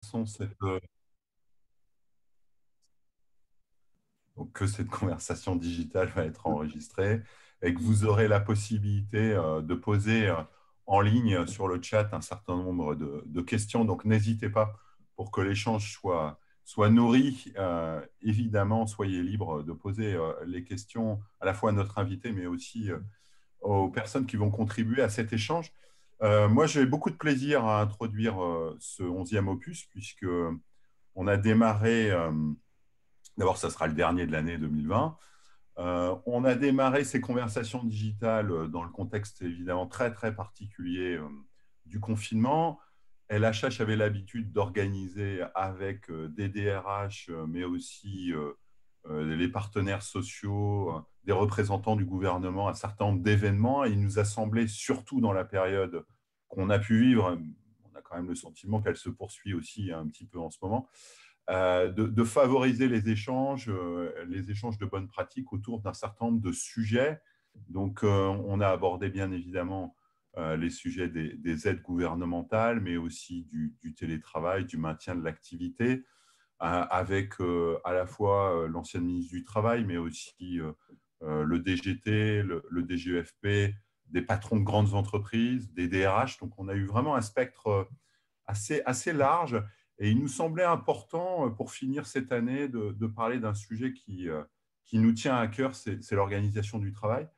façon, donc que cette conversation digitale va être enregistrée et que vous aurez la possibilité de poser en ligne sur le chat un certain nombre de questions. Donc, n'hésitez pas pour que l'échange soit nourri. Évidemment, soyez libre de poser les questions à la fois à notre invité, mais aussi aux personnes qui vont contribuer à cet échange. Moi, j'ai beaucoup de plaisir à introduire ce 11e opus, puisque on a démarré, d'abord, ça sera le dernier de l'année 2020. On a démarré ces conversations digitales dans le contexte évidemment très, très particulier du confinement. LHH avait l'habitude d'organiser avec des DRH, mais aussi les partenaires sociaux, des représentants du gouvernement, un certain nombre d'événements. Et il nous a semblé, surtout dans la période qu'on a pu vivre, on a quand même le sentiment qu'elle se poursuit aussi un petit peu en ce moment, de favoriser les échanges de bonnes pratiques autour d'un certain nombre de sujets. Donc, on a abordé bien évidemment les sujets des aides gouvernementales, mais aussi du télétravail, du maintien de l'activité, avec à la fois l'ancienne ministre du Travail, mais aussi le DGT, le DGEFP, des patrons de grandes entreprises, des DRH. Donc, on a eu vraiment un spectre assez large. Et il nous semblait important, pour finir cette année, de parler d'un sujet qui nous tient à cœur, c'est l'organisation du travail.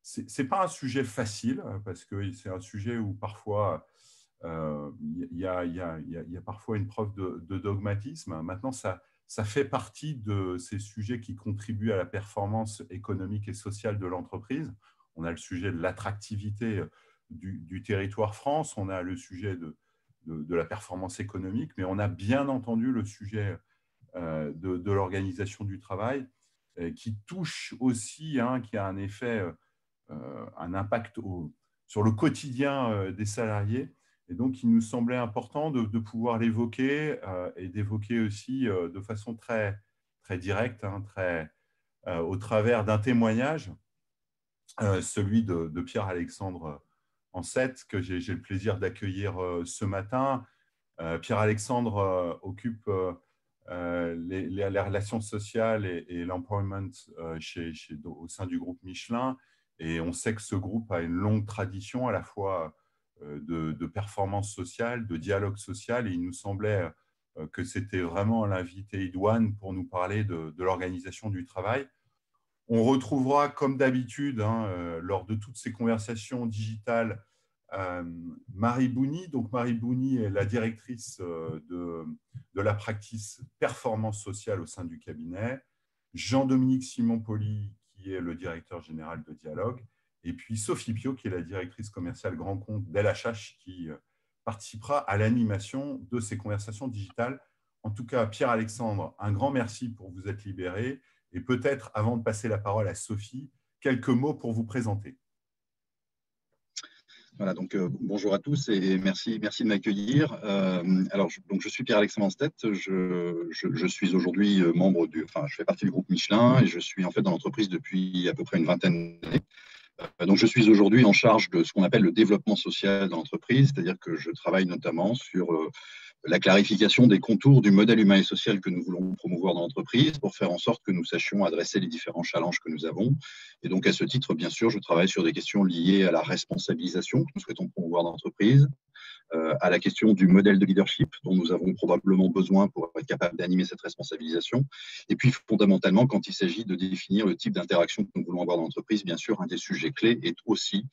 Ce n'est pas un sujet facile, parce que c'est un sujet où parfois il y a parfois une preuve de dogmatisme. Maintenant, ça fait partie de ces sujets qui contribuent à la performance économique et sociale de l'entreprise. On a le sujet de l'attractivité du territoire France, on a le sujet de la performance économique, mais on a bien entendu le sujet de l'organisation du travail qui touche aussi, hein, qui a un effet, un impact sur le quotidien des salariés. Et donc, il nous semblait important de pouvoir l'évoquer et d'évoquer aussi de façon très, très directe, hein, au travers d'un témoignage, celui de Pierre-Alexandre Ansette, que j'ai le plaisir d'accueillir ce matin. Pierre-Alexandre occupe les relations sociales et l'employment au sein du groupe Michelin. Et on sait que ce groupe a une longue tradition à la fois de performance sociale, de dialogue social. Et il nous semblait que c'était vraiment l'invité idoine pour nous parler de l'organisation du travail. On retrouvera, comme d'habitude, hein, lors de toutes ces conversations digitales, euh, Marie Bouni. Donc, Marie Bouni est la directrice de la practice performance sociale au sein du cabinet. Jean-Dominique Simon-Poli, qui est le directeur général de Dialogue. Et puis Sophie Piot, qui est la directrice commerciale grand compte d'LHH, qui participera à l'animation de ces conversations digitales. En tout cas, Pierre-Alexandre, un grand merci pour vous être libéré. Et peut-être, avant de passer la parole à Sophie, quelques mots pour vous présenter. Voilà, donc bonjour à tous et merci de m'accueillir. Alors, je suis Pierre-Alexandre Anstet, je suis aujourd'hui membre je fais partie du groupe Michelin et je suis en fait dans l'entreprise depuis à peu près une vingtaine d'années. Donc, je suis aujourd'hui en charge de ce qu'on appelle le développement social dans l'entreprise, c'est-à-dire que je travaille notamment sur la clarification des contours du modèle humain et social que nous voulons promouvoir dans l'entreprise pour faire en sorte que nous sachions adresser les différents challenges que nous avons. Et donc, à ce titre, bien sûr, je travaille sur des questions liées à la responsabilisation que nous souhaitons promouvoir dans l'entreprise, à la question du modèle de leadership dont nous avons probablement besoin pour être capable d'animer cette responsabilisation. Et puis, fondamentalement, quand il s'agit de définir le type d'interaction que nous voulons avoir dans l'entreprise, bien sûr, un des sujets clés est aussi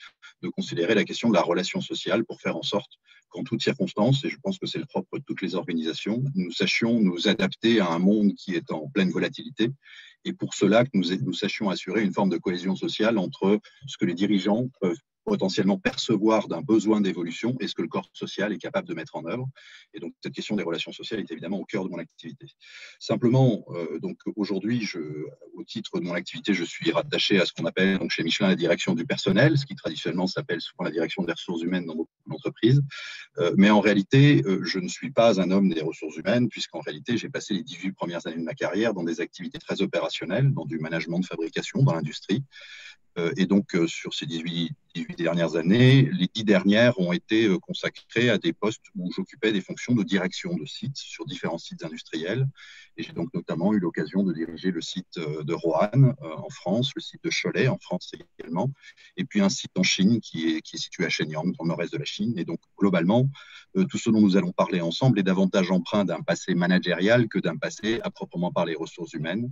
de considérer la question de la relation sociale pour faire en sorte qu'en toutes circonstances, et je pense que c'est le propre de toutes les organisations, nous sachions nous adapter à un monde qui est en pleine volatilité. Et pour cela, que nous sachions assurer une forme de cohésion sociale entre ce que les dirigeants peuvent potentiellement percevoir d'un besoin d'évolution et ce que le corps social est capable de mettre en œuvre. Et donc, cette question des relations sociales est évidemment au cœur de mon activité. Simplement, donc aujourd'hui, au titre de mon activité, je suis rattaché à ce qu'on appelle donc, chez Michelin la direction du personnel, ce qui traditionnellement s'appelle souvent la direction des ressources humaines dans beaucoup d'entreprises. Mais en réalité, je ne suis pas un homme des ressources humaines, puisqu'en réalité, j'ai passé les 18 premières années de ma carrière dans des activités très opérationnelles, dans du management de fabrication, dans l'industrie. Et donc, sur ces 18 dernières années, les 10 dernières ont été consacrées à des postes où j'occupais des fonctions de direction de sites sur différents sites industriels. Et j'ai donc notamment eu l'occasion de diriger le site de Roanne en France, le site de Cholet en France également, et puis un site en Chine qui est situé à Shenyang, dans le nord-est de la Chine. Et donc, globalement, tout ce dont nous allons parler ensemble est davantage empreint d'un passé managérial que d'un passé à proprement parler ressources humaines.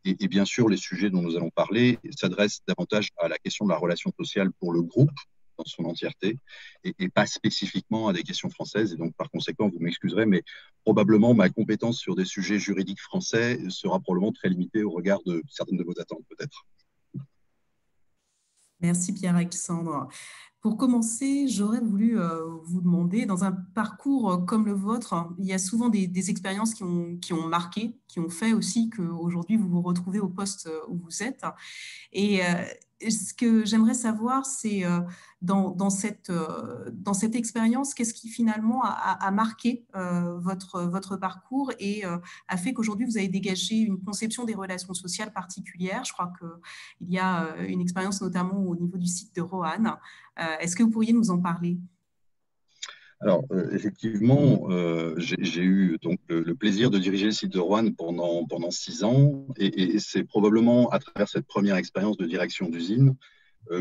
Et bien sûr, les sujets dont nous allons parler s'adressent davantage à la question de la relation sociale pour le groupe dans son entièreté et pas spécifiquement à des questions françaises. Et donc, par conséquent, vous m'excuserez, mais probablement ma compétence sur des sujets juridiques français sera probablement très limitée au regard de certaines de vos attentes, peut-être. Merci Pierre-Alexandre. Pour commencer, j'aurais voulu vous demander, dans un parcours comme le vôtre, il y a souvent des expériences qui ont marqué, qui ont fait aussi qu'aujourd'hui vous vous retrouvez au poste où vous êtes. Et ce que j'aimerais savoir, c'est dans cette expérience, qu'est-ce qui finalement a marqué votre parcours et a fait qu'aujourd'hui vous avez dégagé une conception des relations sociales particulière. Je crois qu'il y a une expérience notamment au niveau du site de Roanne. Est-ce que vous pourriez nous en parler? Alors, effectivement, j'ai eu donc le plaisir de diriger le site de Roanne pendant 6 ans, et c'est probablement à travers cette première expérience de direction d'usine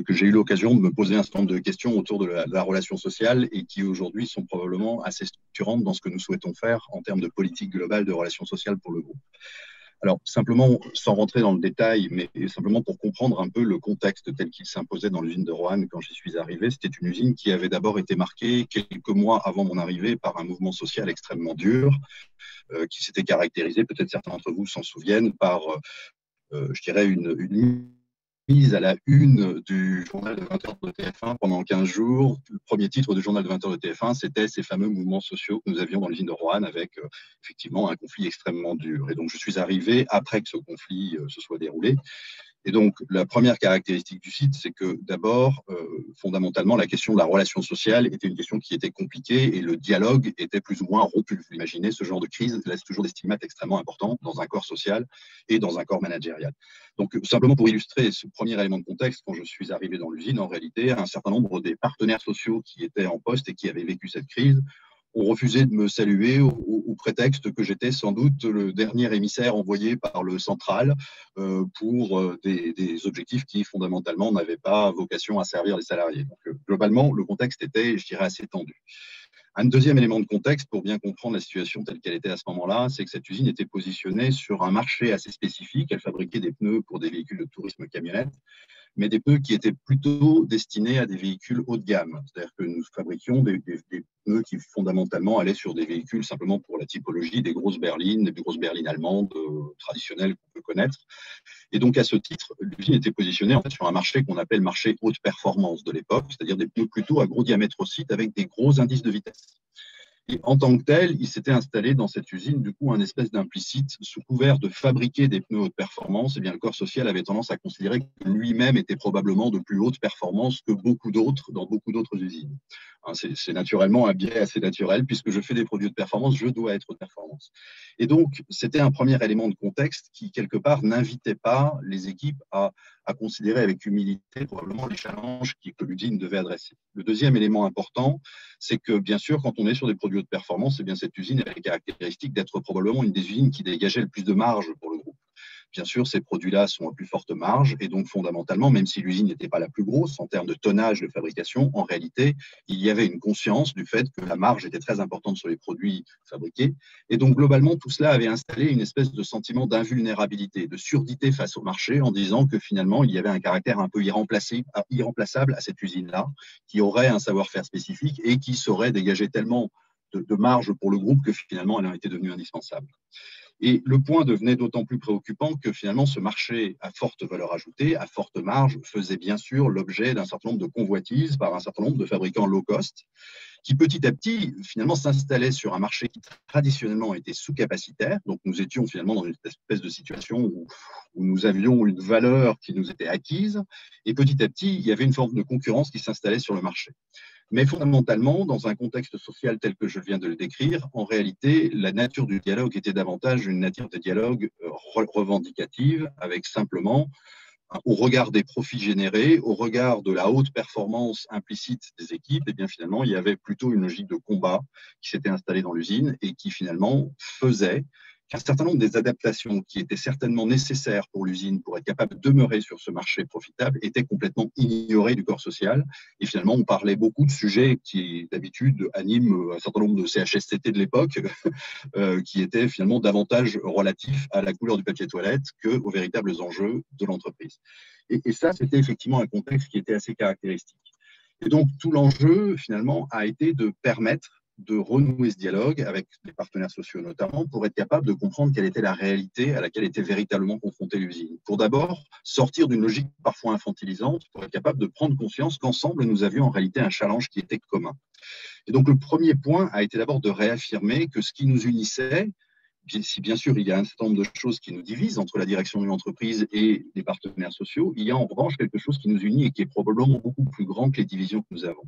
que j'ai eu l'occasion de me poser un certain nombre de questions autour de la relation sociale et qui aujourd'hui sont probablement assez structurantes dans ce que nous souhaitons faire en termes de politique globale de relations sociales pour le groupe. Alors, simplement, sans rentrer dans le détail, mais simplement pour comprendre un peu le contexte tel qu'il s'imposait dans l'usine de Roanne quand j'y suis arrivé, c'était une usine qui avait d'abord été marquée quelques mois avant mon arrivée par un mouvement social extrêmement dur, qui s'était caractérisé, peut-être certains d'entre vous s'en souviennent, par, je dirais, une mise à la une du journal de 20h de TF1 pendant 15 jours. Le premier titre du journal de 20h de TF1, c'était ces fameux mouvements sociaux que nous avions dans l'usine de Roanne avec effectivement un conflit extrêmement dur. Et donc, je suis arrivé après que ce conflit se soit déroulé. Et donc, la première caractéristique du site, c'est que d'abord, fondamentalement, la question de la relation sociale était une question qui était compliquée et le dialogue était plus ou moins rompu. Vous imaginez, ce genre de crise laisse toujours des stigmates extrêmement importants dans un corps social et dans un corps managérial. Donc, simplement pour illustrer ce premier élément de contexte, quand je suis arrivé dans l'usine, en réalité, un certain nombre des partenaires sociaux qui étaient en poste et qui avaient vécu cette crise ont refusé de me saluer au prétexte que j'étais sans doute le dernier émissaire envoyé par le central pour des objectifs qui fondamentalement n'avaient pas vocation à servir les salariés. Donc, globalement, le contexte était, je dirais, assez tendu. Un deuxième élément de contexte pour bien comprendre la situation telle qu'elle était à ce moment-là, c'est que cette usine était positionnée sur un marché assez spécifique. Elle fabriquait des pneus pour des véhicules de tourisme camionnettes, mais des pneus qui étaient plutôt destinés à des véhicules haut de gamme. C'est-à-dire que nous fabriquions des pneus qui fondamentalement allaient sur des véhicules simplement pour la typologie des grosses berlines allemandes traditionnelles qu'on peut connaître. Et donc, à ce titre, l'usine était positionnée en fait, sur un marché qu'on appelle marché haute performance de l'époque, c'est-à-dire des pneus plutôt à gros diamètre aussi, avec des gros indices de vitesse. Et en tant que tel, il s'était installé dans cette usine, du coup, un espèce d'implicite, sous couvert de fabriquer des pneus haute performance, et bien le corps social avait tendance à considérer que lui-même était probablement de plus haute performance que beaucoup d'autres dans beaucoup d'autres usines. Hein, c'est naturellement un biais assez naturel, puisque je fais des produits de performance, je dois être haute performance. Et donc, c'était un premier élément de contexte qui, quelque part, n'invitait pas les équipes à considérer avec humilité probablement les challenges que l'usine devait adresser. Le deuxième élément important, c'est que, bien sûr, quand on est sur des produits de performance, eh bien, cette usine a les caractéristiques d'être probablement une des usines qui dégageait le plus de marge pour le groupe. Bien sûr, ces produits-là sont à plus forte marge et donc fondamentalement, même si l'usine n'était pas la plus grosse en termes de tonnage de fabrication, en réalité, il y avait une conscience du fait que la marge était très importante sur les produits fabriqués. Et donc, globalement, tout cela avait installé une espèce de sentiment d'invulnérabilité, de surdité face au marché en disant que finalement, il y avait un caractère un peu irremplaçable à cette usine-là, qui aurait un savoir-faire spécifique et qui saurait dégager tellement de marge pour le groupe que finalement, elle en était devenue indispensable. Et le point devenait d'autant plus préoccupant que finalement ce marché à forte valeur ajoutée, à forte marge, faisait bien sûr l'objet d'un certain nombre de convoitises par un certain nombre de fabricants low cost qui petit à petit finalement s'installaient sur un marché qui traditionnellement était sous-capacitaire. Donc nous étions finalement dans une espèce de situation où nous avions une valeur qui nous était acquise et petit à petit il y avait une forme de concurrence qui s'installait sur le marché. Mais fondamentalement, dans un contexte social tel que je viens de le décrire, en réalité, la nature du dialogue était davantage une nature de dialogue revendicative, avec simplement au regard des profits générés, au regard de la haute performance implicite des équipes, et bien finalement, il y avait plutôt une logique de combat qui s'était installée dans l'usine et qui finalement faisait qu'un certain nombre des adaptations qui étaient certainement nécessaires pour l'usine pour être capable de demeurer sur ce marché profitable étaient complètement ignorées du corps social. Et finalement, on parlait beaucoup de sujets qui, d'habitude, animent un certain nombre de CHSCT de l'époque, qui étaient finalement davantage relatifs à la couleur du papier toilette qu'aux véritables enjeux de l'entreprise. Et ça, c'était effectivement un contexte qui était assez caractéristique. Et donc, tout l'enjeu, finalement, a été de permettre de renouer ce dialogue avec les partenaires sociaux notamment pour être capable de comprendre quelle était la réalité à laquelle était véritablement confrontée l'usine. Pour d'abord sortir d'une logique parfois infantilisante, pour être capable de prendre conscience qu'ensemble, nous avions en réalité un challenge qui était commun. Et donc, le premier point a été d'abord de réaffirmer que ce qui nous unissait, si bien sûr il y a un certain nombre de choses qui nous divisent entre la direction d'une entreprise et les partenaires sociaux, il y a en revanche quelque chose qui nous unit et qui est probablement beaucoup plus grand que les divisions que nous avons.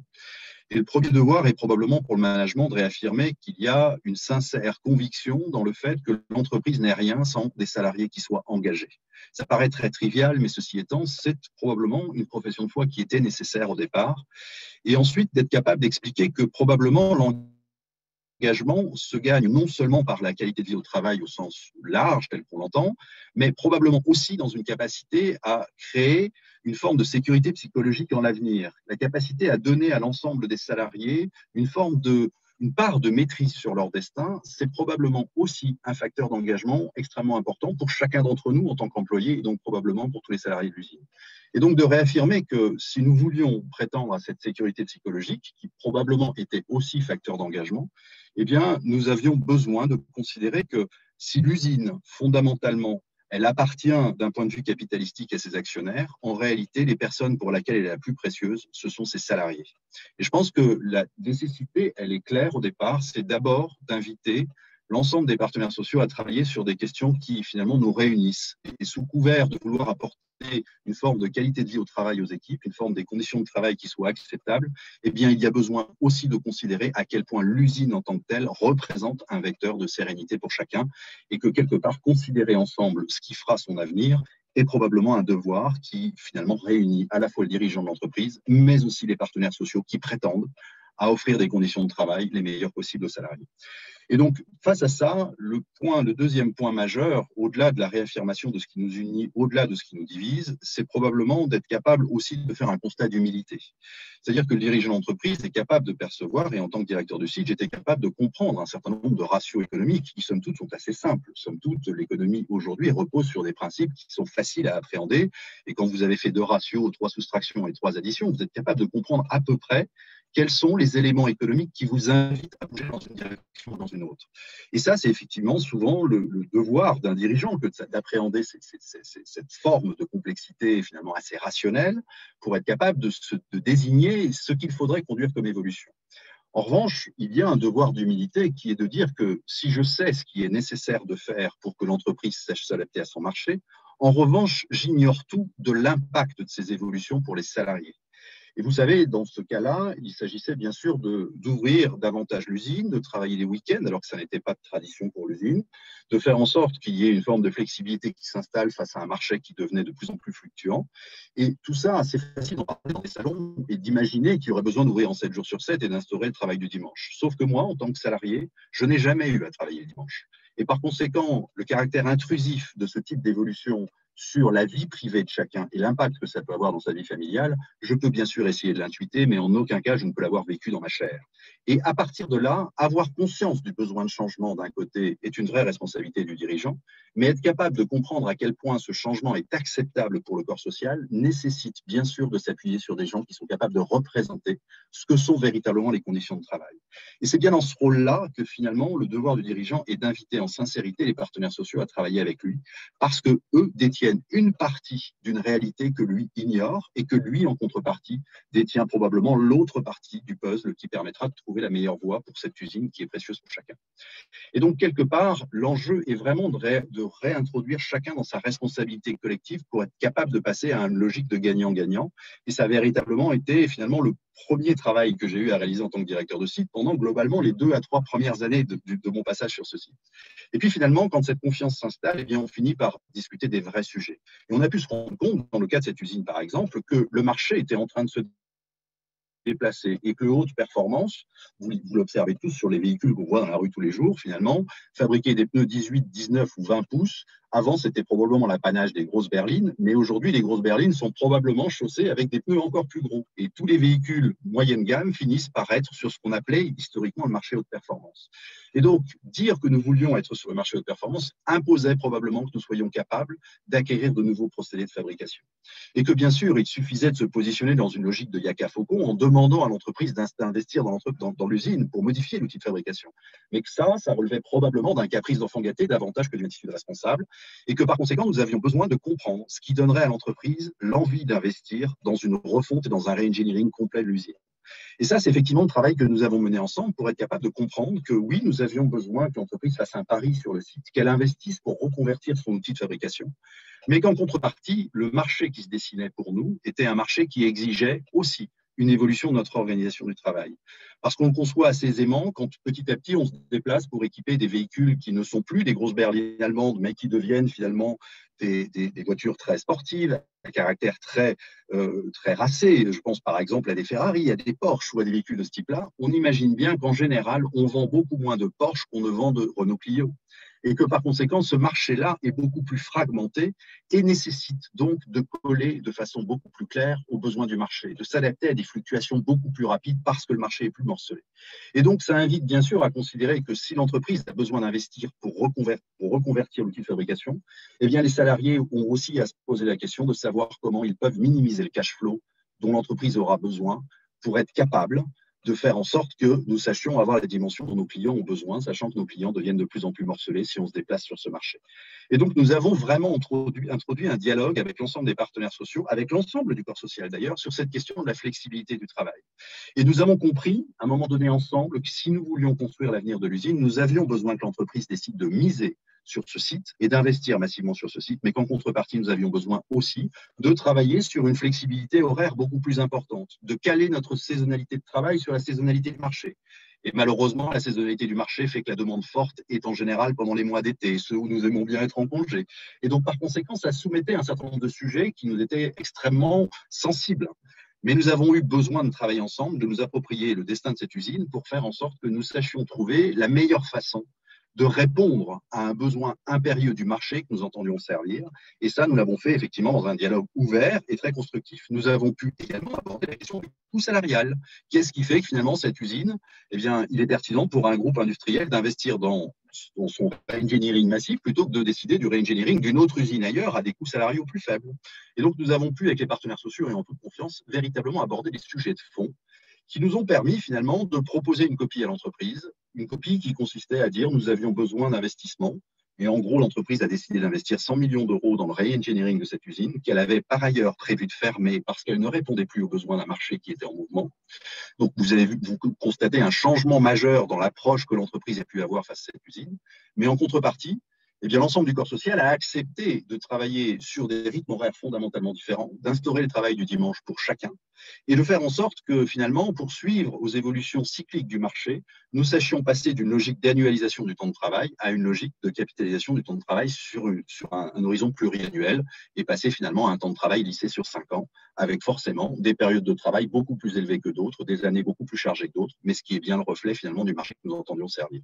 Et le premier devoir est probablement pour le management de réaffirmer qu'il y a une sincère conviction dans le fait que l'entreprise n'est rien sans des salariés qui soient engagés. Ça paraît très trivial, mais ceci étant, c'est probablement une profession de foi qui était nécessaire au départ. Et ensuite, d'être capable d'expliquer que probablement l'engagement se gagne non seulement par la qualité de vie au travail au sens large, tel qu'on l'entend, mais probablement aussi dans une capacité à créer une forme de sécurité psychologique en l'avenir, la capacité à donner à l'ensemble des salariés une part de maîtrise sur leur destin, c'est probablement aussi un facteur d'engagement extrêmement important pour chacun d'entre nous en tant qu'employé et donc probablement pour tous les salariés de l'usine. Et donc de réaffirmer que si nous voulions prétendre à cette sécurité psychologique, qui probablement était aussi facteur d'engagement, eh bien, nous avions besoin de considérer que si l'usine, fondamentalement, elle appartient d'un point de vue capitalistique à ses actionnaires, en réalité, les personnes pour lesquelles elle est la plus précieuse, ce sont ses salariés. Et je pense que la nécessité, elle est claire au départ, c'est d'abord d'inviter l'ensemble des partenaires sociaux à travailler sur des questions qui finalement nous réunissent. Et sous couvert de vouloir apporter une forme de qualité de vie au travail aux équipes, une forme des conditions de travail qui soient acceptables, eh bien, il y a besoin aussi de considérer à quel point l'usine en tant que telle représente un vecteur de sérénité pour chacun et que quelque part, considérer ensemble ce qui fera son avenir est probablement un devoir qui finalement réunit à la fois le dirigeant de l'entreprise, mais aussi les partenaires sociaux qui prétendent à offrir des conditions de travail les meilleures possibles aux salariés. Et donc, face à ça, le deuxième point majeur, au-delà de la réaffirmation de ce qui nous unit, au-delà de ce qui nous divise, c'est probablement d'être capable aussi de faire un constat d'humilité. C'est-à-dire que le dirigeant d'entreprise est capable de percevoir, et en tant que directeur du site, j'étais capable de comprendre un certain nombre de ratios économiques qui, somme toute, sont assez simples. Somme toute, l'économie aujourd'hui repose sur des principes qui sont faciles à appréhender. Et quand vous avez fait 2 ratios, 3 soustractions et 3 additions, vous êtes capable de comprendre à peu près quels sont les éléments économiques qui vous invitent à bouger dans une direction ou dans une autre. Et ça, c'est effectivement souvent le devoir d'un dirigeant que d'appréhender cette forme de complexité finalement assez rationnelle pour être capable de désigner ce qu'il faudrait conduire comme évolution. En revanche, il y a un devoir d'humilité qui est de dire que si je sais ce qui est nécessaire de faire pour que l'entreprise sache s'adapter à son marché, en revanche, j'ignore tout de l'impact de ces évolutions pour les salariés. Et vous savez, dans ce cas-là, il s'agissait bien sûr d'ouvrir davantage l'usine, de travailler les week-ends, alors que ça n'était pas de tradition pour l'usine, de faire en sorte qu'il y ait une forme de flexibilité qui s'installe face à un marché qui devenait de plus en plus fluctuant. Et tout ça, c'est facile d'en parler dans des salons et d'imaginer qu'il y aurait besoin d'ouvrir en 7 jours sur 7 et d'instaurer le travail du dimanche. Sauf que moi, en tant que salarié, je n'ai jamais eu à travailler le dimanche. Et par conséquent, le caractère intrusif de ce type d'évolution sur la vie privée de chacun et l'impact que ça peut avoir dans sa vie familiale, je peux bien sûr essayer de l'intuiter, mais en aucun cas je ne peux l'avoir vécu dans ma chair. Et à partir de là, avoir conscience du besoin de changement d'un côté est une vraie responsabilité du dirigeant, mais être capable de comprendre à quel point ce changement est acceptable pour le corps social nécessite bien sûr de s'appuyer sur des gens qui sont capables de représenter ce que sont véritablement les conditions de travail. Et c'est bien dans ce rôle-là que finalement le devoir du dirigeant est d'inviter en sincérité les partenaires sociaux à travailler avec lui, parce que eux détiennent une partie d'une réalité que lui ignore et que lui, en contrepartie, détient probablement l'autre partie du puzzle qui permettra de trouver la meilleure voie pour cette usine qui est précieuse pour chacun. Et donc, quelque part, l'enjeu est vraiment de réintroduire chacun dans sa responsabilité collective pour être capable de passer à une logique de gagnant-gagnant. Et ça a véritablement été finalement le premier travail que j'ai eu à réaliser en tant que directeur de site pendant globalement les 2 à 3 premières années de mon passage sur ce site. Et puis finalement, quand cette confiance s'installe, eh bien, on finit par discuter des vrais sujets. Et on a pu se rendre compte, dans le cas de cette usine par exemple, que le marché était en train de se déplacé et que haute performance, vous l'observez tous sur les véhicules qu'on voit dans la rue tous les jours, finalement, fabriquer des pneus 18, 19 ou 20 pouces, avant c'était probablement l'apanage des grosses berlines, mais aujourd'hui les grosses berlines sont probablement chaussées avec des pneus encore plus gros. Et tous les véhicules moyenne gamme finissent par être sur ce qu'on appelait historiquement le marché haute performance. Et donc, dire que nous voulions être sur le marché haute performance imposait probablement que nous soyons capables d'acquérir de nouveaux procédés de fabrication. Et que bien sûr, il suffisait de se positionner dans une logique de Yaka Faucon en demandant à l'entreprise d'investir dans l'usine pour modifier l'outil de fabrication. Mais que ça relevait probablement d'un caprice d'enfant gâté davantage que d'une attitude responsable, et que par conséquent, nous avions besoin de comprendre ce qui donnerait à l'entreprise l'envie d'investir dans une refonte et dans un re-engineering complet de l'usine. Et ça, c'est effectivement le travail que nous avons mené ensemble pour être capable de comprendre que oui, nous avions besoin que l'entreprise fasse un pari sur le site, qu'elle investisse pour reconvertir son outil de fabrication, mais qu'en contrepartie, le marché qui se dessinait pour nous était un marché qui exigeait aussi une évolution de notre organisation du travail. Parce qu'on le conçoit assez aisément quand petit à petit on se déplace pour équiper des véhicules qui ne sont plus des grosses berlines allemandes, mais qui deviennent finalement des voitures très sportives, à caractère très racé. Je pense par exemple à des Ferrari, à des Porsche ou à des véhicules de ce type-là. On imagine bien qu'en général, on vend beaucoup moins de Porsche qu'on ne vend de Renault Clio. Et que par conséquent, ce marché-là est beaucoup plus fragmenté et nécessite donc de coller de façon beaucoup plus claire aux besoins du marché, de s'adapter à des fluctuations beaucoup plus rapides parce que le marché est plus morcelé. Et donc, ça invite bien sûr à considérer que si l'entreprise a besoin d'investir pour reconvertir l'outil de fabrication, eh bien, les salariés ont aussi à se poser la question de savoir comment ils peuvent minimiser le cash flow dont l'entreprise aura besoin pour être capable de faire en sorte que nous sachions avoir la dimension dont nos clients ont besoin, sachant que nos clients deviennent de plus en plus morcelés si on se déplace sur ce marché. Et donc, nous avons vraiment introduit un dialogue avec l'ensemble des partenaires sociaux, avec l'ensemble du corps social d'ailleurs, sur cette question de la flexibilité du travail. Et nous avons compris, à un moment donné ensemble, que si nous voulions construire l'avenir de l'usine, nous avions besoin que l'entreprise décide de miser sur ce site et d'investir massivement sur ce site, mais qu'en contrepartie, nous avions besoin aussi de travailler sur une flexibilité horaire beaucoup plus importante, de caler notre saisonnalité de travail sur la saisonnalité du marché. Et malheureusement, la saisonnalité du marché fait que la demande forte est en général pendant les mois d'été, ceux où nous aimons bien être en congé. Et donc, par conséquent, ça soumettait un certain nombre de sujets qui nous étaient extrêmement sensibles. Mais nous avons eu besoin de travailler ensemble, de nous approprier le destin de cette usine pour faire en sorte que nous sachions trouver la meilleure façon de répondre à un besoin impérieux du marché que nous entendions servir. Et ça, nous l'avons fait effectivement dans un dialogue ouvert et très constructif. Nous avons pu également aborder la question du coût salarial. Qu'est-ce qui fait que finalement cette usine, eh bien, il est pertinent pour un groupe industriel d'investir dans son re-engineering massif plutôt que de décider du re-engineering d'une autre usine ailleurs à des coûts salariaux plus faibles. Et donc, nous avons pu, avec les partenaires sociaux et en toute confiance, véritablement aborder des sujets de fond qui nous ont permis finalement de proposer une copie à l'entreprise, une copie qui consistait à dire nous avions besoin d'investissement. Et en gros, l'entreprise a décidé d'investir 100 millions d'euros dans le re-engineering de cette usine, qu'elle avait par ailleurs prévu de fermer parce qu'elle ne répondait plus aux besoins d'un marché qui était en mouvement. Donc, vous constatez un changement majeur dans l'approche que l'entreprise a pu avoir face à cette usine. Mais en contrepartie, eh bien, l'ensemble du corps social a accepté de travailler sur des rythmes horaires fondamentalement différents, d'instaurer le travail du dimanche pour chacun et de faire en sorte que finalement, pour suivre aux évolutions cycliques du marché, nous sachions passer d'une logique d'annualisation du temps de travail à une logique de capitalisation du temps de travail sur un horizon pluriannuel et passer finalement à un temps de travail lissé sur 5 ans, avec forcément des périodes de travail beaucoup plus élevées que d'autres, des années beaucoup plus chargées que d'autres, mais ce qui est bien le reflet finalement du marché que nous entendions servir.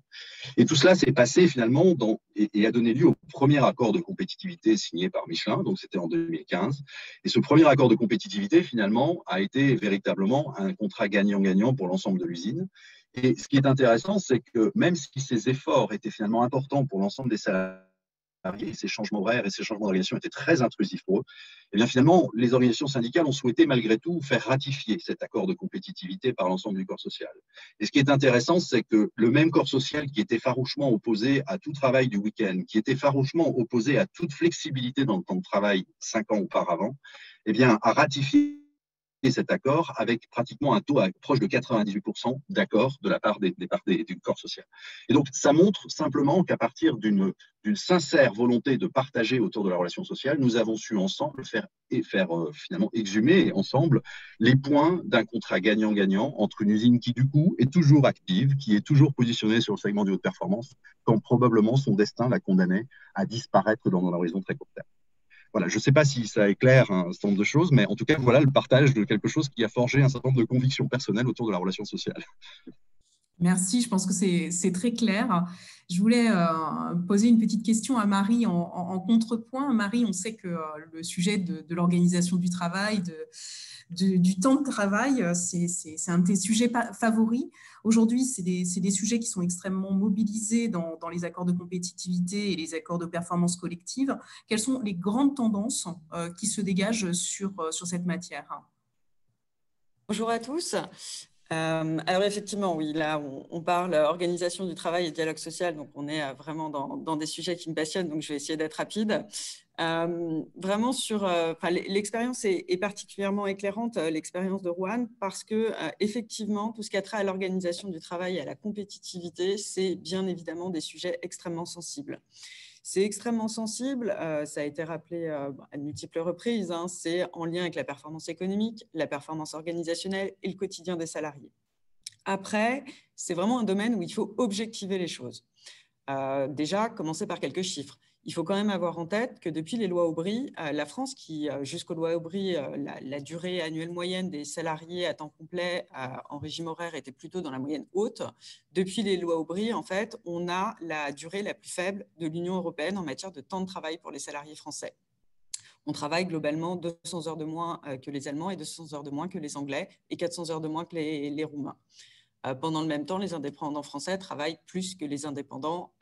Et tout cela s'est passé finalement et a donné lieu au premier accord de compétitivité signé par Michelin, donc c'était en 2015. Et ce premier accord de compétitivité finalement a été véritablement un contrat gagnant-gagnant pour l'ensemble de l'usine. Et ce qui est intéressant, c'est que même si ces efforts étaient finalement importants pour l'ensemble des salariés, et ces changements horaires et ces changements d'organisation étaient très intrusifs pour eux, et bien finalement, les organisations syndicales ont souhaité malgré tout faire ratifier cet accord de compétitivité par l'ensemble du corps social. Et ce qui est intéressant, c'est que le même corps social qui était farouchement opposé à tout travail du week-end, qui était farouchement opposé à toute flexibilité dans le temps de travail 5 ans auparavant, eh bien, a ratifié cet accord avec pratiquement un taux proche de 98% d'accord de la part du corps social. Et donc, ça montre simplement qu'à partir d'une sincère volonté de partager autour de la relation sociale, nous avons su ensemble faire finalement exhumer ensemble les points d'un contrat gagnant-gagnant entre une usine qui, du coup, est toujours active, qui est toujours positionnée sur le segment de haute performance, quand probablement son destin la condamnait à disparaître dans l'horizon très court terme. Voilà, je ne sais pas si ça éclaire un certain nombre de choses, mais en tout cas, voilà le partage de quelque chose qui a forgé un certain nombre de convictions personnelles autour de la relation sociale. Merci, je pense que c'est très clair. Je voulais poser une petite question à Marie en contrepoint. Marie, on sait que le sujet de l'organisation du travail, du temps de travail, c'est un de tes sujets favoris. Aujourd'hui, c'est des sujets qui sont extrêmement mobilisés dans les accords de compétitivité et les accords de performance collective. Quelles sont les grandes tendances qui se dégagent sur cette matière? Bonjour à tous. Alors effectivement, oui, là, on parle organisation du travail et dialogue social, donc on est vraiment dans des sujets qui me passionnent, donc je vais essayer d'être rapide. Vraiment l'expérience est particulièrement éclairante, l'expérience de Rouen, parce que effectivement, tout ce qui a trait à l'organisation du travail et à la compétitivité, c'est bien évidemment des sujets extrêmement sensibles. C'est extrêmement sensible, ça a été rappelé à de multiples reprises, hein, c'est en lien avec la performance économique, la performance organisationnelle et le quotidien des salariés. Après, c'est vraiment un domaine où il faut objectiver les choses. Déjà, commencer par quelques chiffres. Il faut quand même avoir en tête que depuis les lois Aubry, la France, qui jusqu'aux lois Aubry, la durée annuelle moyenne des salariés à temps complet en régime horaire était plutôt dans la moyenne haute. Depuis les lois Aubry, en fait, on a la durée la plus faible de l'Union européenne en matière de temps de travail pour les salariés français. On travaille globalement 200 heures de moins que les Allemands et 200 heures de moins que les Anglais et 400 heures de moins que les Roumains. Pendant le même temps, les indépendants français travaillent plus que les indépendants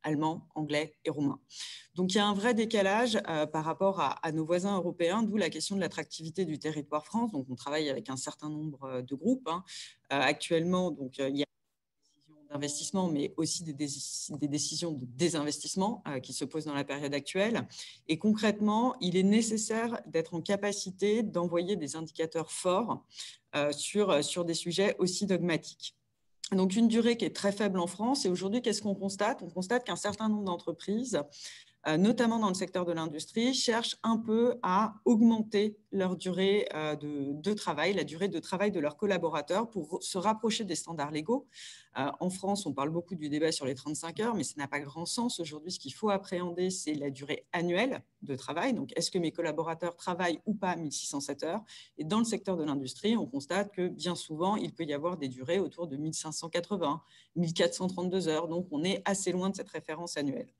allemands, anglais et roumains. Donc, il y a un vrai décalage par rapport à nos voisins européens, d'où la question de l'attractivité du territoire France. Donc, on travaille avec un certain nombre de groupes. Actuellement, donc, il y a d'investissement, mais aussi des décisions de désinvestissement qui se posent dans la période actuelle. Et concrètement, il est nécessaire d'être en capacité d'envoyer des indicateurs forts sur des sujets aussi dogmatiques. Donc, une durée qui est très faible en France. Et aujourd'hui, qu'est-ce qu'on constate? On constate qu'un certain nombre d'entreprises, notamment dans le secteur de l'industrie, cherchent un peu à augmenter leur durée de travail, la durée de travail de leurs collaborateurs pour se rapprocher des standards légaux. En France, on parle beaucoup du débat sur les 35 heures, mais ça n'a pas grand sens. Aujourd'hui, ce qu'il faut appréhender, c'est la durée annuelle de travail. Donc, est-ce que mes collaborateurs travaillent ou pas 1607 heures? Et dans le secteur de l'industrie, on constate que bien souvent, il peut y avoir des durées autour de 1580, 1432 heures. Donc, on est assez loin de cette référence annuelle.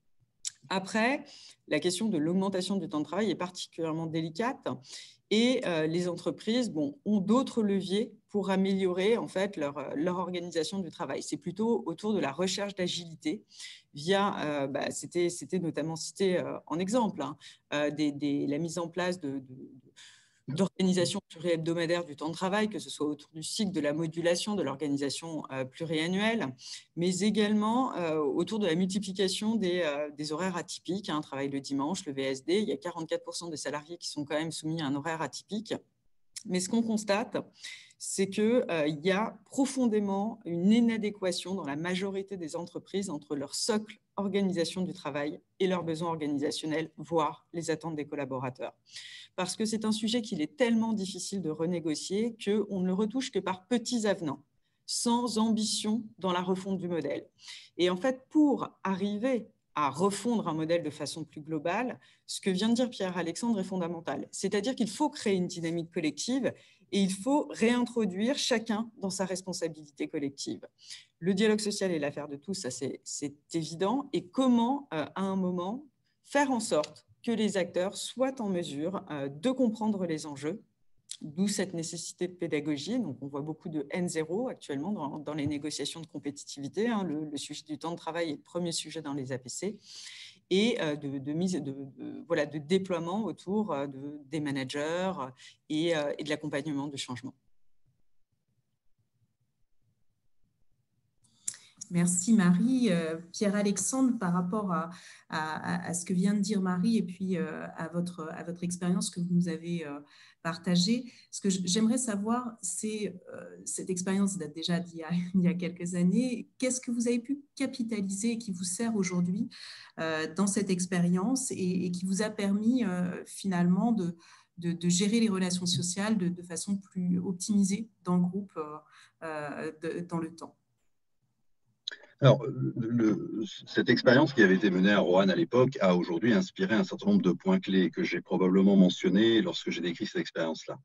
Après, la question de l'augmentation du temps de travail est particulièrement délicate et les entreprises ont d'autres leviers pour améliorer en fait leur organisation du travail. C'est plutôt autour de la recherche d'agilité via, c'était notamment cité en exemple, la mise en place d'organisation plurihébdomadaire du temps de travail, que ce soit autour du cycle de la modulation, de l'organisation pluriannuelle, mais également autour de la multiplication des horaires atypiques, travail le dimanche, le VSD. Il y a 44% des salariés qui sont quand même soumis à un horaire atypique. Mais ce qu'on constate, c'est qu'il y a profondément une inadéquation dans la majorité des entreprises entre leur socle organisation du travail et leurs besoins organisationnels, voire les attentes des collaborateurs. Parce que c'est un sujet qu'il est tellement difficile de renégocier qu'on ne le retouche que par petits avenants, sans ambition dans la refonte du modèle. Et en fait, pour arriver à refondre un modèle de façon plus globale, ce que vient de dire Pierre-Alexandre est fondamental. C'est-à-dire qu'il faut créer une dynamique collective et il faut réintroduire chacun dans sa responsabilité collective. Le dialogue social est l'affaire de tous, ça c'est évident. Et comment, à un moment, faire en sorte que les acteurs soient en mesure de comprendre les enjeux, d'où cette nécessité de pédagogie. Donc, on voit beaucoup de N0 actuellement dans les négociations de compétitivité. Le sujet du temps de travail est le premier sujet dans les APC et de déploiement autour des managers et de l'accompagnement du changement. Merci Marie. Pierre-Alexandre, par rapport à ce que vient de dire Marie et puis à votre expérience que vous nous avez partagée, ce que j'aimerais savoir, c'est, cette expérience date déjà il y a quelques années, qu'est-ce que vous avez pu capitaliser et qui vous sert aujourd'hui dans cette expérience et qui vous a permis finalement de gérer les relations sociales de façon plus optimisée dans le groupe dans le temps? Alors, cette expérience qui avait été menée à Roanne à l'époque a aujourd'hui inspiré un certain nombre de points clés que j'ai probablement mentionnés lorsque j'ai décrit cette expérience-là.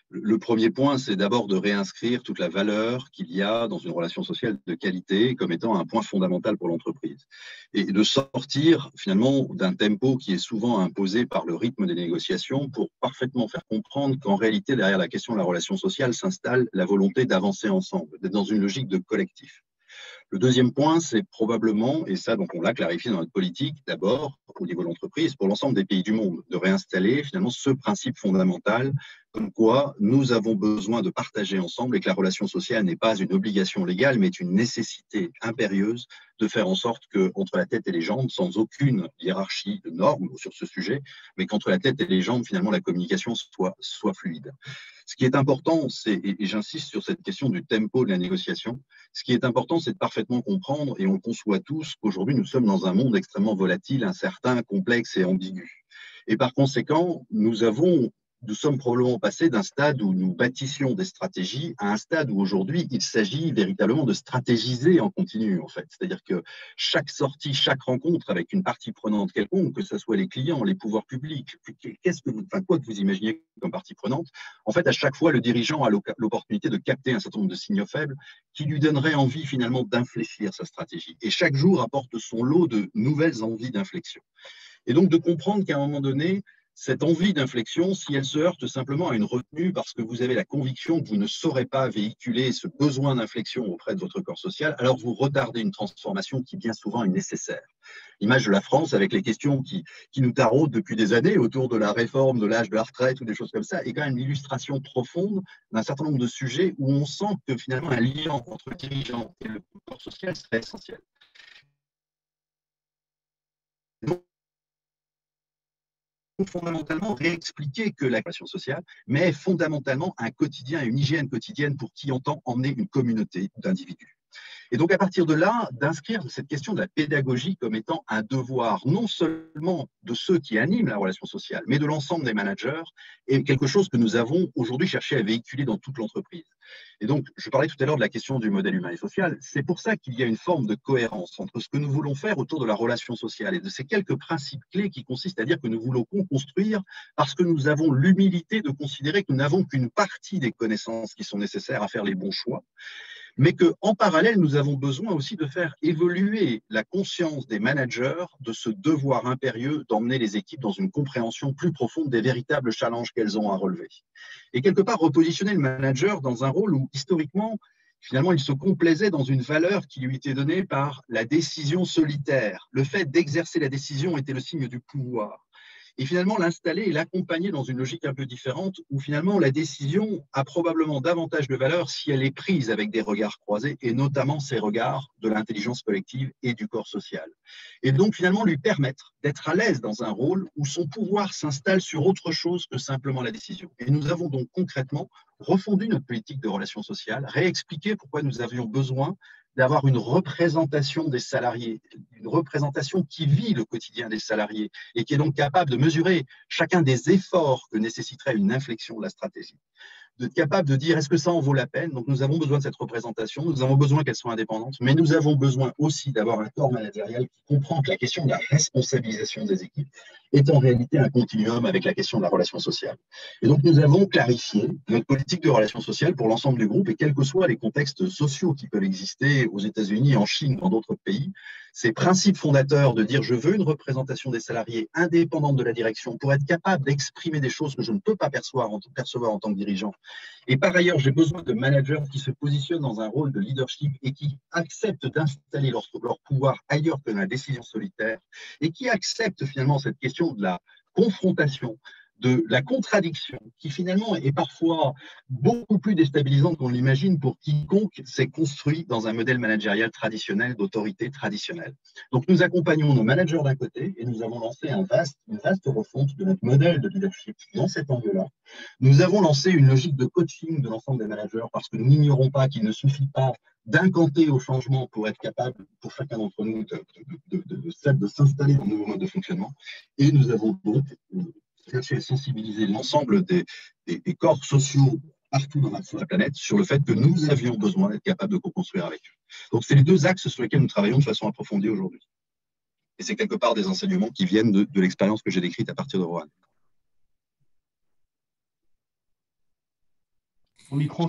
Le premier point, c'est d'abord de réinscrire toute la valeur qu'il y a dans une relation sociale de qualité comme étant un point fondamental pour l'entreprise. Et de sortir finalement d'un tempo qui est souvent imposé par le rythme des négociations pour parfaitement faire comprendre qu'en réalité, derrière la question de la relation sociale s'installe la volonté d'avancer ensemble, d'être dans une logique de collectif. Le deuxième point, c'est probablement, et ça, donc on l'a clarifié dans notre politique, d'abord au niveau de l'entreprise, pour l'ensemble des pays du monde, de réinstaller finalement ce principe fondamental, comme quoi nous avons besoin de partager ensemble et que la relation sociale n'est pas une obligation légale, mais une nécessité impérieuse de faire en sorte qu'entre la tête et les jambes, sans aucune hiérarchie de normes sur ce sujet, mais qu'entre la tête et les jambes, finalement, la communication soit fluide. Ce qui est important, et j'insiste sur cette question du tempo de la négociation, ce qui est important, c'est de parfaitement comprendre, et on le conçoit tous, qu'aujourd'hui, nous sommes dans un monde extrêmement volatile, incertain, complexe et ambigu. Et par conséquent, nous sommes probablement passés d'un stade où nous bâtissions des stratégies à un stade où aujourd'hui, il s'agit véritablement de stratégiser en continu, en fait. C'est-à-dire que chaque sortie, chaque rencontre avec une partie prenante quelconque, que ce soit les clients, les pouvoirs publics, quoi que vous imaginez comme partie prenante, en fait, à chaque fois, le dirigeant a l'opportunité de capter un certain nombre de signaux faibles qui lui donneraient envie finalement d'infléchir sa stratégie. Et chaque jour apporte son lot de nouvelles envies d'inflexion. Et donc de comprendre qu'à un moment donné, cette envie d'inflexion, si elle se heurte simplement à une retenue parce que vous avez la conviction que vous ne saurez pas véhiculer ce besoin d'inflexion auprès de votre corps social, alors vous retardez une transformation qui bien souvent est nécessaire. L'image de la France avec les questions qui nous taraudent depuis des années autour de la réforme de l'âge de la retraite ou des choses comme ça est quand même l'illustration profonde d'un certain nombre de sujets où on sent que finalement un lien entre le dirigeant et le corps social serait essentiel. Donc, fondamentalement réexpliquer que la relation sociale, mais fondamentalement un quotidien et une hygiène quotidienne pour qui entend emmener une communauté d'individus. Et donc, à partir de là, d'inscrire cette question de la pédagogie comme étant un devoir, non seulement de ceux qui animent la relation sociale, mais de l'ensemble des managers, et quelque chose que nous avons aujourd'hui cherché à véhiculer dans toute l'entreprise. Et donc, je parlais tout à l'heure de la question du modèle humain et social. C'est pour ça qu'il y a une forme de cohérence entre ce que nous voulons faire autour de la relation sociale et de ces quelques principes clés qui consistent à dire que nous voulons construire parce que nous avons l'humilité de considérer que nous n'avons qu'une partie des connaissances qui sont nécessaires à faire les bons choix, mais qu'en parallèle, nous avons besoin aussi de faire évoluer la conscience des managers de ce devoir impérieux d'emmener les équipes dans une compréhension plus profonde des véritables challenges qu'elles ont à relever. Et quelque part, repositionner le manager dans un rôle où, historiquement, finalement, il se complaisait dans une valeur qui lui était donnée par la décision solitaire. Le fait d'exercer la décision était le signe du pouvoir. Et finalement, l'installer et l'accompagner dans une logique un peu différente où finalement la décision a probablement davantage de valeur si elle est prise avec des regards croisés et notamment ces regards de l'intelligence collective et du corps social. Et donc finalement lui permettre d'être à l'aise dans un rôle où son pouvoir s'installe sur autre chose que simplement la décision. Et nous avons donc concrètement refondu notre politique de relations sociales, réexpliqué pourquoi nous avions besoin d'avoir une représentation des salariés, une représentation qui vit le quotidien des salariés et qui est donc capable de mesurer chacun des efforts que nécessiterait une inflexion de la stratégie, d'être capable de dire est-ce que ça en vaut la peine. Donc nous avons besoin de cette représentation, nous avons besoin qu'elle soit indépendante, mais nous avons besoin aussi d'avoir un corps managérial qui comprend que la question de la responsabilisation des équipes est en réalité un continuum avec la question de la relation sociale. Et donc nous avons clarifié notre politique de relations sociales pour l'ensemble du groupe et quels que soient les contextes sociaux qui peuvent exister aux États-Unis, en Chine, dans d'autres pays, ces principes fondateurs de dire je veux une représentation des salariés indépendante de la direction pour être capable d'exprimer des choses que je ne peux pas percevoir en tant que dirigeant. Et par ailleurs, j'ai besoin de managers qui se positionnent dans un rôle de leadership et qui acceptent d'installer leur pouvoir ailleurs que dans la décision solitaire et qui acceptent finalement cette question de la confrontation de la contradiction qui finalement est parfois beaucoup plus déstabilisante qu'on l'imagine pour quiconque s'est construit dans un modèle managérial traditionnel, d'autorité traditionnelle. Donc nous accompagnons nos managers d'un côté et nous avons lancé une vaste refonte de notre modèle de leadership dans cet angle-là. Nous avons lancé une logique de coaching de l'ensemble des managers parce que nous n'ignorons pas qu'il ne suffit pas d'incanter au changement pour être capable, pour chacun d'entre nous, de s'installer dans de nouveaux modes de fonctionnement. Et nous avons donc cherché à sensibiliser l'ensemble des corps sociaux partout sur la planète sur le fait que nous avions besoin d'être capables de co-construire avec eux. Donc, c'est les deux axes sur lesquels nous travaillons de façon approfondie aujourd'hui. Et c'est quelque part des enseignements qui viennent de l'expérience que j'ai décrite à partir de Roanne. Mon micro,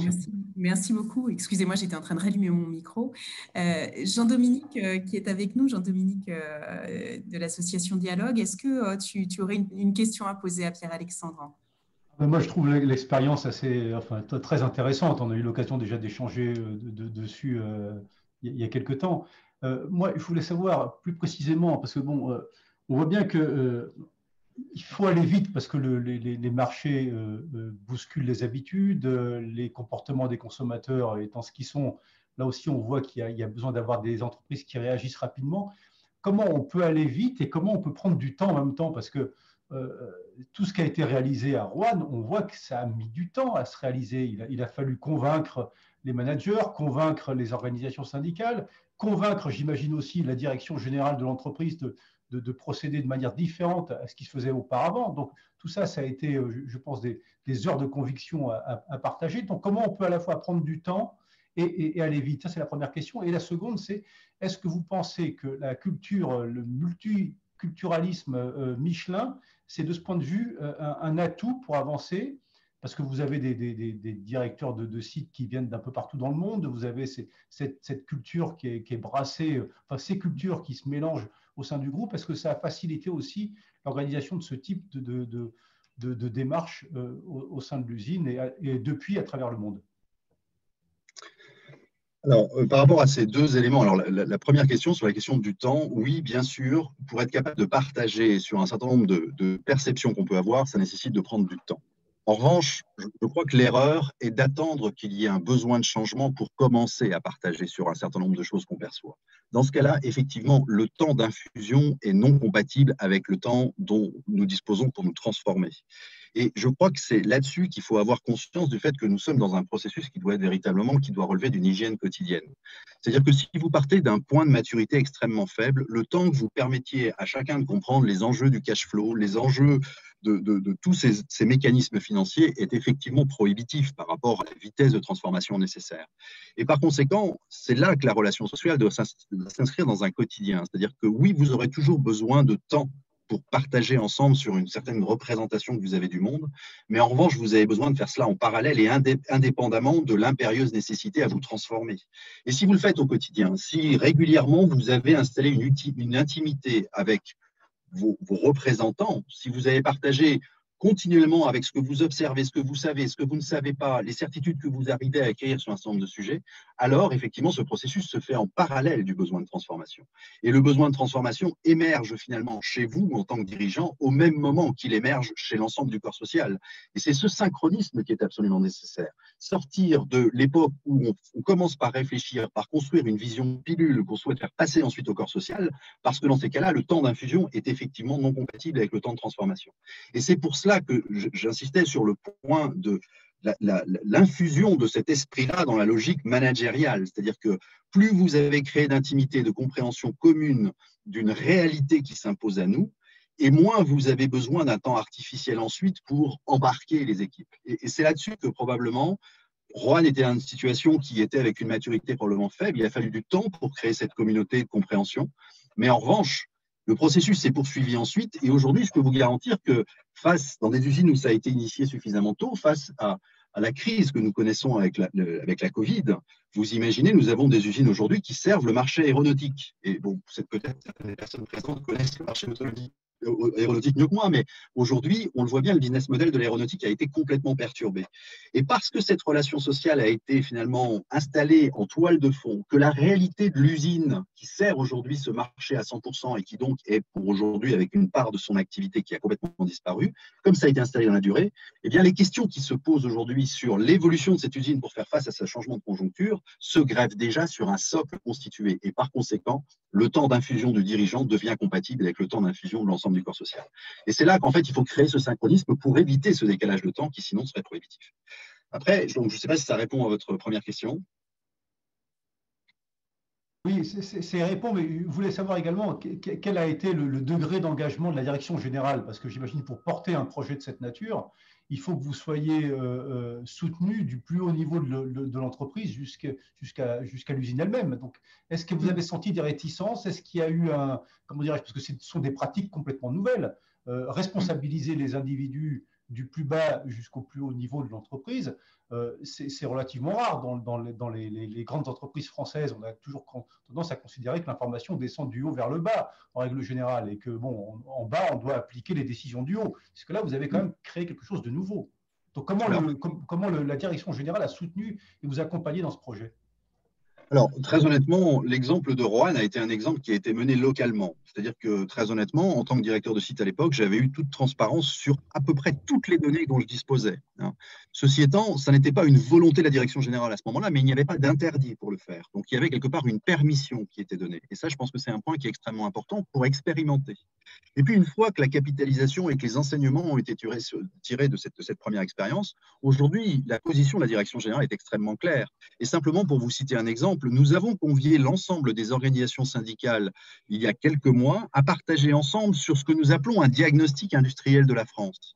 merci beaucoup. Excusez-moi, j'étais en train de rallumer mon micro. Jean-Dominique, qui est avec nous, Jean-Dominique de l'association Dialogue, est-ce que tu aurais une question à poser à Pierre-Alexandre? Moi, je trouve l'expérience très intéressante. On a eu l'occasion déjà d'échanger dessus il y a quelques temps. Moi, je voulais savoir plus précisément, parce que bon, on voit bien que il faut aller vite parce que les marchés bousculent les habitudes, les comportements des consommateurs étant ce qu'ils sont. Là aussi, on voit qu'il y a besoin d'avoir des entreprises qui réagissent rapidement. Comment on peut aller vite et comment on peut prendre du temps en même temps? Parce que tout ce qui a été réalisé à Roanne, on voit que ça a mis du temps à se réaliser. Il a fallu convaincre les managers, convaincre les organisations syndicales, convaincre, j'imagine aussi, la direction générale de l'entreprise de procéder de manière différente à ce qui se faisait auparavant. Donc, tout ça, ça a été, je pense, des heures de conviction à partager. Donc, comment on peut à la fois prendre du temps et aller vite? Ça, c'est la première question. Et la seconde, c'est, est-ce que vous pensez que la culture, le multiculturalisme Michelin, c'est de ce point de vue un atout pour avancer? Parce que vous avez des directeurs de sites qui viennent d'un peu partout dans le monde, vous avez cette culture qui est brassée, enfin ces cultures qui se mélangent au sein du groupe. Est-ce que ça a facilité aussi l'organisation de ce type de démarche au sein de l'usine et depuis à travers le monde? Alors, par rapport à ces deux éléments, alors la première question sur la question du temps, oui, bien sûr, pour être capable de partager sur un certain nombre de perceptions qu'on peut avoir, ça nécessite de prendre du temps. En revanche, je crois que l'erreur est d'attendre qu'il y ait un besoin de changement pour commencer à partager sur un certain nombre de choses qu'on perçoit. Dans ce cas-là, effectivement, le temps d'infusion est non compatible avec le temps dont nous disposons pour nous transformer. Et je crois que c'est là-dessus qu'il faut avoir conscience du fait que nous sommes dans un processus qui doit être véritablement, qui doit relever d'une hygiène quotidienne. C'est-à-dire que si vous partez d'un point de maturité extrêmement faible, le temps que vous permettiez à chacun de comprendre les enjeux du cash flow, les enjeux de tous ces mécanismes financiers est effectivement prohibitif par rapport à la vitesse de transformation nécessaire. Et par conséquent, c'est là que la relation sociale doit s'inscrire dans un quotidien. C'est-à-dire que oui, vous aurez toujours besoin de temps pour partager ensemble sur une certaine représentation que vous avez du monde, mais en revanche, vous avez besoin de faire cela en parallèle et indépendamment de l'impérieuse nécessité à vous transformer. Et si vous le faites au quotidien, si régulièrement vous avez installé une intimité avec vos représentants, si vous avez partagé continuellement avec ce que vous observez, ce que vous savez, ce que vous ne savez pas, les certitudes que vous arrivez à acquérir sur un certain nombre de sujets, alors effectivement ce processus se fait en parallèle du besoin de transformation. Et le besoin de transformation émerge finalement chez vous en tant que dirigeant au même moment qu'il émerge chez l'ensemble du corps social. Et c'est ce synchronisme qui est absolument nécessaire. Sortir de l'époque où on commence par réfléchir, par construire une vision pilule qu'on souhaite faire passer ensuite au corps social, parce que dans ces cas-là, le temps d'infusion est effectivement non compatible avec le temps de transformation. Et c'est pour cela que j'insistais sur le point de l'infusion de cet esprit-là dans la logique managériale. C'est-à-dire que plus vous avez créé d'intimité, de compréhension commune d'une réalité qui s'impose à nous, et moins vous avez besoin d'un temps artificiel ensuite pour embarquer les équipes. Et c'est là-dessus que probablement Roanne était dans une situation qui était avec une maturité probablement faible. Il a fallu du temps pour créer cette communauté de compréhension. Mais en revanche, le processus s'est poursuivi ensuite et aujourd'hui, je peux vous garantir que dans des usines où ça a été initié suffisamment tôt, face à la crise que nous connaissons avec la Covid, vous imaginez, nous avons des usines aujourd'hui qui servent le marché aéronautique. Et bon, peut-être que les personnes présentes connaissent le marché automobile. aéronautique mieux que moi, mais aujourd'hui, on le voit bien, le business model de l'aéronautique a été complètement perturbé. Et parce que cette relation sociale a été finalement installée en toile de fond, que la réalité de l'usine qui sert aujourd'hui ce marché à 100% et qui donc est pour aujourd'hui avec une part de son activité qui a complètement disparu, comme ça a été installé dans la durée, eh bien les questions qui se posent aujourd'hui sur l'évolution de cette usine pour faire face à ce changement de conjoncture se greffent déjà sur un socle constitué. Et par conséquent, le temps d'infusion du dirigeant devient compatible avec le temps d'infusion de l'ensemble du corps social. Et c'est là qu'en fait, il faut créer ce synchronisme pour éviter ce décalage de temps qui sinon serait prohibitif. Après, donc, je ne sais pas si ça répond à votre première question. Oui, c'est répond, mais je voulais savoir également quel a été le degré d'engagement de la direction générale, parce que j'imagine pour porter un projet de cette nature, il faut que vous soyez soutenu du plus haut niveau de l'entreprise jusqu'à l'usine elle-même. Donc, est-ce que vous avez senti des réticences? Est-ce qu'il y a eu comment dirais-je, parce que ce sont des pratiques complètement nouvelles, responsabiliser les individus du plus bas jusqu'au plus haut niveau de l'entreprise, c'est relativement rare. Dans les grandes entreprises françaises, on a toujours tendance à considérer que l'information descend du haut vers le bas, en règle générale, et que, bon, en bas, on doit appliquer les décisions du haut. Parce que là, vous avez quand même créé quelque chose de nouveau. Donc, comment la direction générale a soutenu et vous accompagné dans ce projet? Alors, très honnêtement, l'exemple de Roanne a été un exemple qui a été mené localement. C'est-à-dire que, très honnêtement, en tant que directeur de site à l'époque, j'avais eu toute transparence sur à peu près toutes les données dont je disposais. Ceci étant, ça n'était pas une volonté de la direction générale à ce moment-là, mais il n'y avait pas d'interdit pour le faire. Donc, il y avait quelque part une permission qui était donnée. Et ça, je pense que c'est un point qui est extrêmement important pour expérimenter. Et puis, une fois que la capitalisation et que les enseignements ont été tirés de cette première expérience, aujourd'hui, la position de la direction générale est extrêmement claire. Et simplement, pour vous citer un exemple, nous avons convié l'ensemble des organisations syndicales il y a quelques mois à partager ensemble sur ce que nous appelons un diagnostic industriel de la France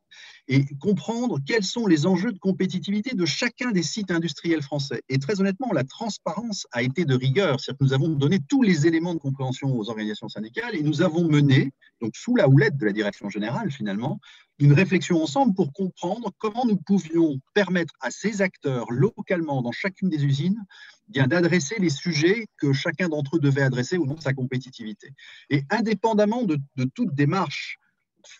et comprendre quels sont les enjeux de compétitivité de chacun des sites industriels français. Et très honnêtement, la transparence a été de rigueur, c'est-à-dire que nous avons donné tous les éléments de compréhension aux organisations syndicales et nous avons mené, donc sous la houlette de la direction générale finalement, une réflexion ensemble pour comprendre comment nous pouvions permettre à ces acteurs localement dans chacune des usines d'adresser les sujets que chacun d'entre eux devait adresser au nom de sa compétitivité. Et indépendamment de toute démarche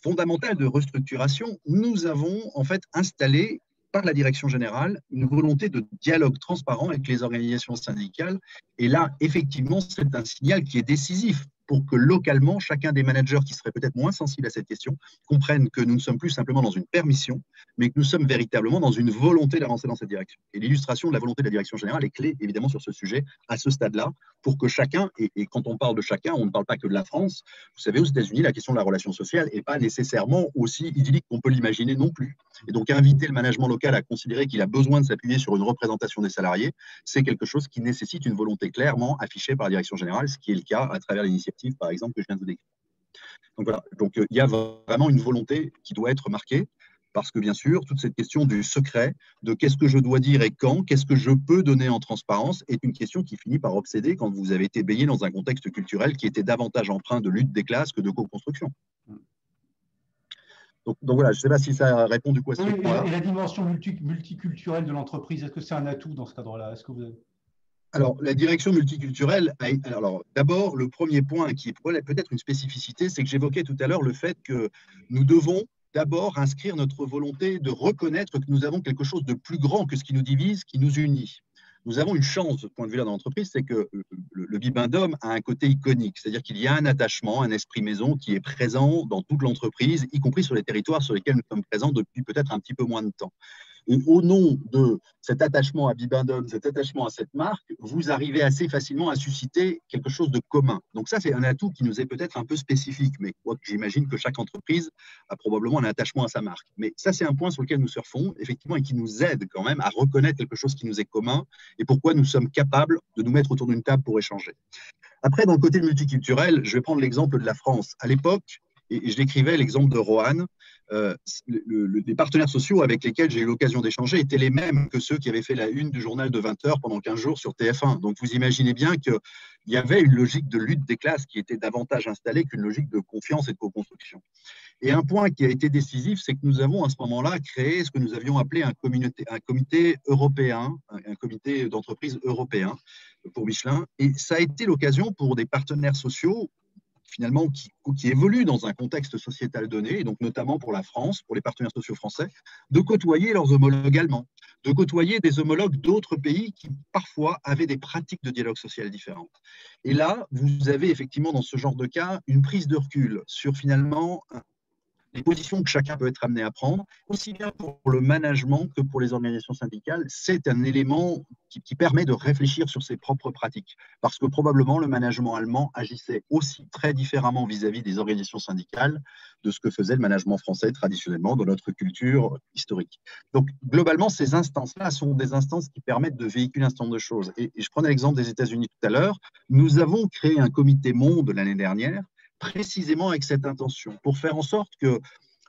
fondamentale de restructuration, nous avons en fait installé par la direction générale une volonté de dialogue transparent avec les organisations syndicales. Et là, effectivement, c'est un signal qui est décisif pour que localement, chacun des managers qui seraient peut-être moins sensibles à cette question comprennent que nous ne sommes plus simplement dans une permission, mais que nous sommes véritablement dans une volonté d'avancer dans cette direction. Et l'illustration de la volonté de la direction générale est clé, évidemment, sur ce sujet, à ce stade-là, pour que chacun, et quand on parle de chacun, on ne parle pas que de la France. Vous savez, aux États-Unis, la question de la relation sociale n'est pas nécessairement aussi idyllique qu'on peut l'imaginer non plus. Et donc, inviter le management local à considérer qu'il a besoin de s'appuyer sur une représentation des salariés, c'est quelque chose qui nécessite une volonté clairement affichée par la direction générale, ce qui est le cas à travers l'initiative, par exemple, que je viens de vous décrire. Donc voilà, donc il y a vraiment une volonté qui doit être marquée, parce que bien sûr, toute cette question du secret, de qu'est-ce que je dois dire et quand, qu'est-ce que je peux donner en transparence, est une question qui finit par obséder quand vous avez été baigné dans un contexte culturel qui était davantage empreint de lutte des classes que de co-construction. Donc voilà, je ne sais pas si ça répond du coup à ce point-là. Et la dimension multiculturelle de l'entreprise, est-ce que c'est un atout dans ce cadre-là? Est-ce que vous avez... Alors, la direction multiculturelle, alors d'abord, le premier point qui est peut-être une spécificité, c'est que j'évoquais tout à l'heure le fait que nous devons d'abord inscrire notre volonté de reconnaître que nous avons quelque chose de plus grand que ce qui nous divise, qui nous unit. Nous avons une chance de ce point de vue-là dans l'entreprise, c'est que le Bibendum a un côté iconique, c'est-à-dire qu'il y a un attachement, un esprit maison qui est présent dans toute l'entreprise, y compris sur les territoires sur lesquels nous sommes présents depuis peut-être un petit peu moins de temps. Et au nom de cet attachement à Bibendum, cet attachement à cette marque, vous arrivez assez facilement à susciter quelque chose de commun. Donc ça, c'est un atout qui nous est peut-être un peu spécifique, mais j'imagine que chaque entreprise a probablement un attachement à sa marque. Mais ça, c'est un point sur lequel nous surfons, effectivement, et qui nous aide quand même à reconnaître quelque chose qui nous est commun et pourquoi nous sommes capables de nous mettre autour d'une table pour échanger. Après, dans le côté multiculturel, je vais prendre l'exemple de la France. À l'époque, et je décrivais l'exemple de Roanne, les partenaires sociaux avec lesquels j'ai eu l'occasion d'échanger étaient les mêmes que ceux qui avaient fait la une du journal de 20 heures pendant 15 jours sur TF1. Donc vous imaginez bien qu'il y avait une logique de lutte des classes qui était davantage installée qu'une logique de confiance et de co-construction. Et un point qui a été décisif, c'est que nous avons à ce moment-là créé ce que nous avions appelé un comité européen, un comité d'entreprise européen pour Michelin. Et ça a été l'occasion pour des partenaires sociaux finalement qui évoluent dans un contexte sociétal donné, et donc notamment pour la France, pour les partenaires sociaux français, de côtoyer leurs homologues allemands, de côtoyer des homologues d'autres pays qui parfois avaient des pratiques de dialogue social différentes. Et là, vous avez effectivement dans ce genre de cas une prise de recul sur finalement les positions que chacun peut être amené à prendre, aussi bien pour le management que pour les organisations syndicales. C'est un élément qui permet de réfléchir sur ses propres pratiques, parce que probablement le management allemand agissait aussi très différemment vis-à-vis des organisations syndicales de ce que faisait le management français traditionnellement dans notre culture historique. Donc globalement, ces instances-là sont des instances qui permettent de véhiculer un certain nombre de choses. Et je prenais l'exemple des États-Unis tout à l'heure. Nous avons créé un comité monde l'année dernière, précisément avec cette intention, pour faire en sorte que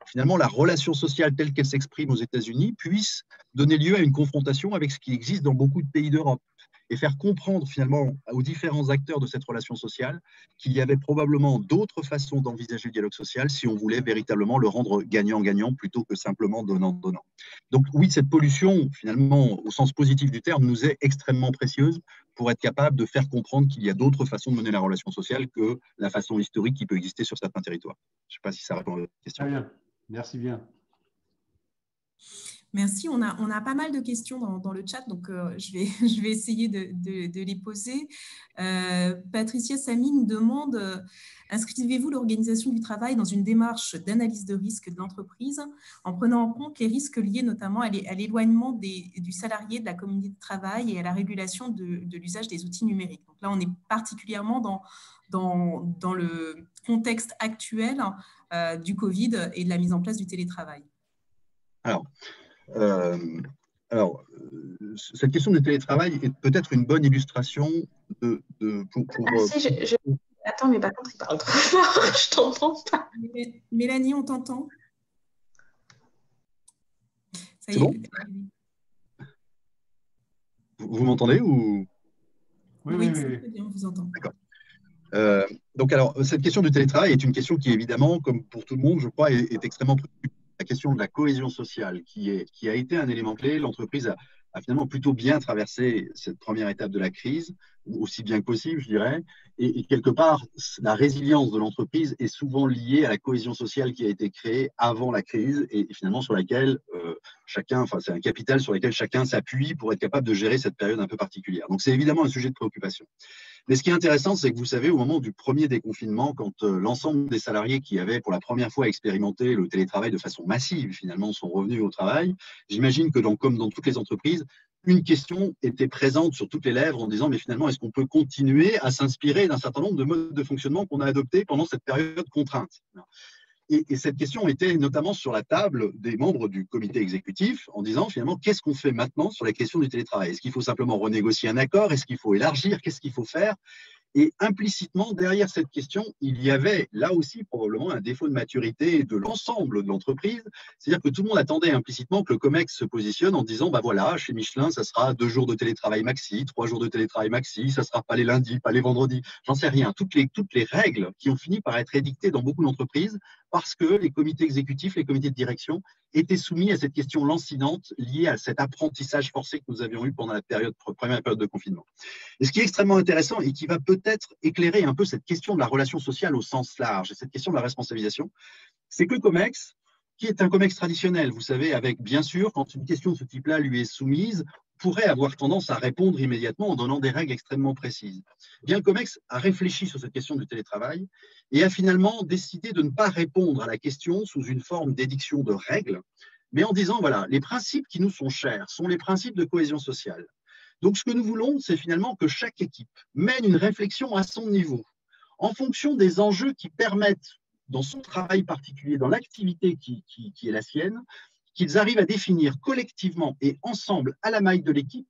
finalement la relation sociale telle qu'elle s'exprime aux États-Unis puisse donner lieu à une confrontation avec ce qui existe dans beaucoup de pays d'Europe et faire comprendre finalement aux différents acteurs de cette relation sociale qu'il y avait probablement d'autres façons d'envisager le dialogue social si on voulait véritablement le rendre gagnant-gagnant plutôt que simplement donnant-donnant. Donc oui, cette pollution, finalement, au sens positif du terme, nous est extrêmement précieuse pour être capable de faire comprendre qu'il y a d'autres façons de mener la relation sociale que la façon historique qui peut exister sur certains territoires. Je ne sais pas si ça répond à votre question. Très bien, merci bien. Merci. On a pas mal de questions dans le chat, donc je vais essayer de les poser. Patricia Samy nous demande inscrivez-vous l'organisation du travail dans une démarche d'analyse de risque de l'entreprise en prenant en compte les risques liés notamment à l'éloignement du salarié de la communauté de travail et à la régulation de l'usage des outils numériques. Donc là, on est particulièrement dans le contexte actuel du Covid et de la mise en place du télétravail. Alors, cette question du télétravail est peut-être une bonne illustration Attends, mais par contre, il parle trop fort, je t'entends pas. Mélanie, on t'entend? C'est bon? Vous m'entendez ou... Oui, c'est très bien, on vous entend. D'accord. Donc, alors, cette question du télétravail est une question qui, évidemment, comme pour tout le monde, je crois, est extrêmement préoccupante. La question de la cohésion sociale, qui a été un élément clé. L'entreprise a finalement plutôt bien traversé cette première étape de la crise, aussi bien que possible, je dirais. Et quelque part, la résilience de l'entreprise est souvent liée à la cohésion sociale qui a été créée avant la crise et finalement sur laquelle c'est un capital sur lequel chacun s'appuie pour être capable de gérer cette période un peu particulière. Donc, c'est évidemment un sujet de préoccupation. Mais ce qui est intéressant, c'est que vous savez, au moment du premier déconfinement, quand l'ensemble des salariés qui avaient pour la première fois expérimenté le télétravail de façon massive, finalement, sont revenus au travail, j'imagine que comme dans toutes les entreprises, une question était présente sur toutes les lèvres en disant, mais finalement, est-ce qu'on peut continuer à s'inspirer d'un certain nombre de modes de fonctionnement qu'on a adoptés pendant cette période contrainte ? Et cette question était notamment sur la table des membres du comité exécutif en disant finalement qu'est-ce qu'on fait maintenant sur la question du télétravail? Est-ce qu'il faut simplement renégocier un accord? Est-ce qu'il faut élargir? Qu'est-ce qu'il faut faire? Et implicitement, derrière cette question, il y avait là aussi probablement un défaut de maturité de l'ensemble de l'entreprise. C'est-à-dire que tout le monde attendait implicitement que le COMEX se positionne en disant, bah voilà, chez Michelin, ça sera 2 jours de télétravail maxi, 3 jours de télétravail maxi, ça sera pas les lundis, pas les vendredis, j'en sais rien. Toutes les règles qui ont fini par être édictées dans beaucoup d'entreprises parce que les comités exécutifs, les comités de direction étaient soumis à cette question lancinante liée à cet apprentissage forcé que nous avions eu pendant la première période de confinement. Et ce qui est extrêmement intéressant et qui va peut-être éclairer un peu cette question de la relation sociale au sens large et cette question de la responsabilisation, c'est que le COMEX, qui est un COMEX traditionnel, vous savez, avec bien sûr, quand une question de ce type-là lui est soumise, pourrait avoir tendance à répondre immédiatement en donnant des règles extrêmement précises. Bien, le COMEX a réfléchi sur cette question du télétravail et a finalement décidé de ne pas répondre à la question sous une forme d'édiction de règles, mais en disant, voilà, les principes qui nous sont chers sont les principes de cohésion sociale. Donc, ce que nous voulons, c'est finalement que chaque équipe mène une réflexion à son niveau, en fonction des enjeux qui permettent, dans son travail particulier, dans l'activité qui est la sienne, qu'ils arrivent à définir collectivement et ensemble, à la maille de l'équipe,